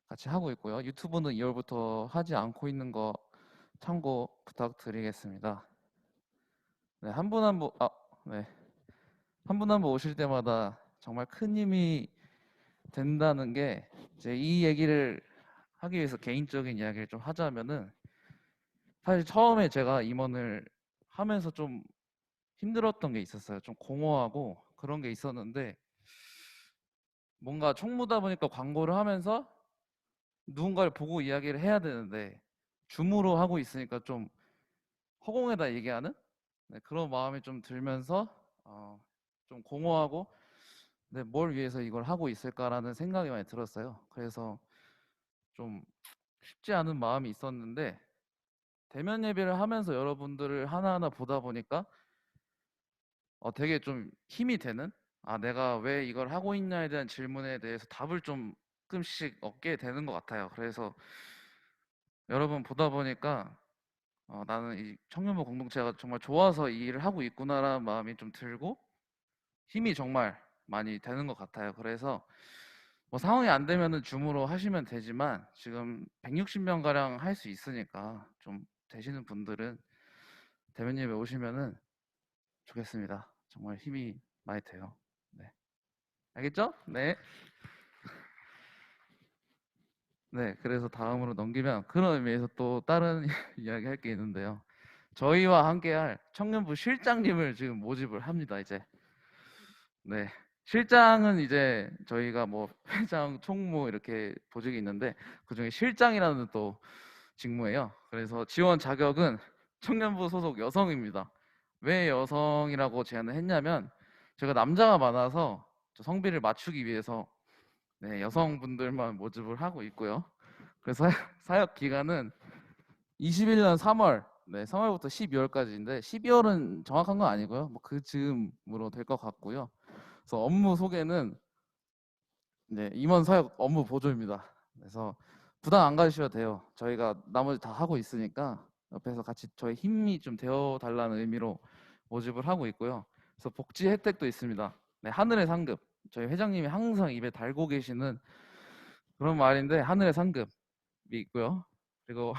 같이 하고 있고요. 유튜브는 2월부터 하지 않고 있는 거 참고 부탁드리겠습니다. 네, 한 분 한 분 오실 때마다 정말 큰 힘이 된다는 게 이제 이 얘기를 하기 위해서 개인적인 이야기를 좀 하자면은 사실 처음에 제가 임원을 하면서 좀 힘들었던 게 있었어요. 좀 공허하고 그런 게 있었는데 뭔가 총무다 보니까 광고를 하면서 누군가를 보고 이야기를 해야 되는데 줌으로 하고 있으니까 좀 허공에다 얘기하는 그런 마음이 좀 들면서 좀 공허하고 뭘 위해서 이걸 하고 있을까라는 생각이 많이 들었어요. 그래서 좀 쉽지 않은 마음이 있었는데 대면 예배를 하면서 여러분들을 하나하나 보다 보니까 되게 좀 힘이 되는 내가 왜 이걸 하고 있냐에 대한 질문에 대해서 답을 좀 조금씩 얻게 되는 것 같아요. 그래서 여러분 보다 보니까 나는 이 청년부 공동체가 정말 좋아서 이 일을 하고 있구나라는 마음이 좀 들고 힘이 정말 많이 되는 것 같아요. 그래서 뭐 상황이 안 되면은 줌으로 하시면 되지만 지금 160명 가량 할 수 있으니까 좀 되시는 분들은 대면 예배 오시면은 좋겠습니다. 정말 힘이 많이 돼요. 네. 알겠죠? 네. 네, 그래서 다음으로 넘기면 그런 의미에서 또 다른 이야기 할 게 있는데요. 저희와 함께할 청년부 실장님을 지금 모집을 합니다, 이제. 네. 실장은 이제 저희가 뭐 회장, 총무 이렇게 보직이 있는데 그중에 실장이라는 또 직무예요. 그래서 지원 자격은 청년부 소속 여성입니다. 왜 여성이라고 제안을 했냐면 제가 남자가 많아서 성비를 맞추기 위해서 여성분들만 모집을 하고 있고요. 그래서 사역 기간은 21년 3월, 3월부터 12월까지인데 12월은 정확한 건 아니고요. 뭐 그 즈음으로 될 것 같고요. 그래서 업무 소개는 임원 사역 업무 보조입니다. 그래서 부담 안 가지셔도 돼요. 저희가 나머지 다 하고 있으니까 옆에서 같이 저희 힘이 좀 되어 달라는 의미로 모집을 하고 있고요. 그래서 복지 혜택도 있습니다. 하늘의 상급. 저희 회장님이 항상 입에 달고 계시는 그런 말인데 하늘의 상급이 있고요. 그리고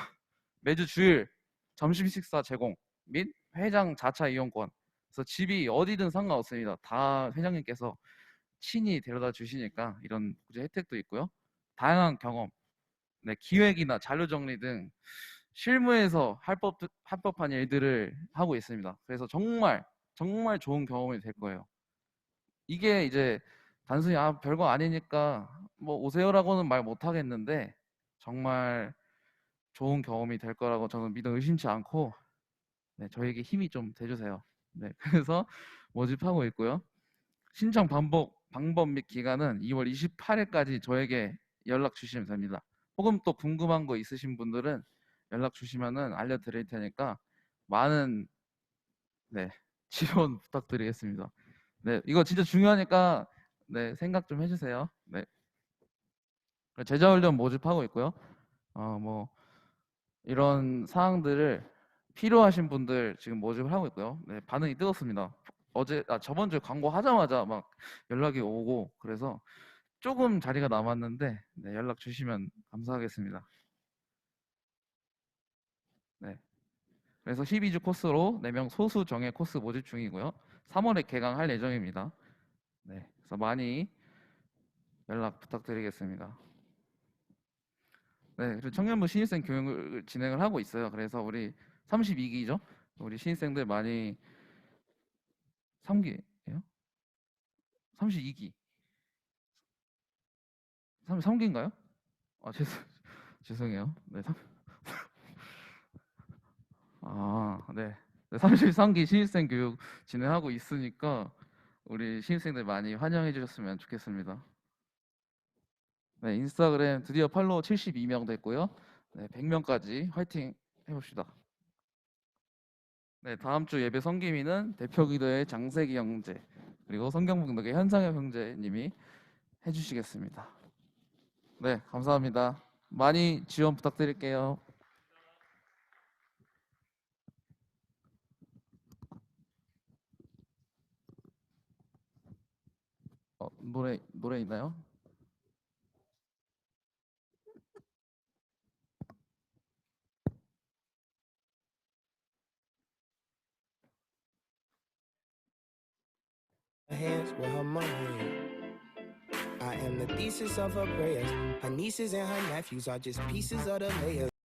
매주 주일 점심 식사 제공 및 회장 자차 이용권. 그래서 집이 어디든 상관없습니다. 다 회장님께서 친히 데려다 주시니까 이런 복지 혜택도 있고요. 다양한 경험, 기획이나 자료 정리 등 실무에서 할 법한 일들을 하고 있습니다. 그래서 정말 정말 좋은 경험이 될 거예요. 이게 이제 단순히 별거 아니니까 뭐 오세요라고는 말 못 하겠는데 정말 좋은 경험이 될 거라고 저는 믿어 의심치 않고 저에게 힘이 좀 돼주세요. 그래서 모집하고 있고요. 신청 방법 및 기간은 2월 28일까지 저에게 연락 주시면 됩니다. 혹은 또 궁금한 거 있으신 분들은 연락 주시면은 알려드릴 테니까 많은 지원 부탁드리겠습니다. 이거 진짜 중요하니까 생각 좀 해주세요. 제자 훈련 모집하고 있고요. 뭐 이런 사항들을 필요하신 분들 지금 모집을 하고 있고요. 반응이 뜨겁습니다. 저번 주에 광고 하자마자 막 연락이 오고 그래서 조금 자리가 남았는데 연락 주시면 감사하겠습니다. 그래서 12주 코스로 4명 소수 정예 코스 모집 중이고요. 3월에 개강할 예정입니다. 그래서 많이 연락 부탁드리겠습니다. 그리고 청년부 신입생 교육을 진행을 하고 있어요. 그래서 우리 32기죠. 우리 신입생들 많이 3기예요? 32기. 3기인가요? 죄송해요. 33기 신입생 교육 진행하고 있으니까 우리 신입생들 많이 환영해 주셨으면 좋겠습니다. 인스타그램 드디어 팔로워 72명 됐고요. 100명까지 화이팅 해봅시다. 다음 주 예배 섬김이는 대표기도의 장세기 형제 그리고 성경북덕의 현상엽 형제님이 해주시겠습니다. 감사합니다. 많이 지원 부탁드릴게요. 노래 있나요? Hands with her money. I am the thesis of her prayers. Her nieces and her nephews are just pieces of the layers.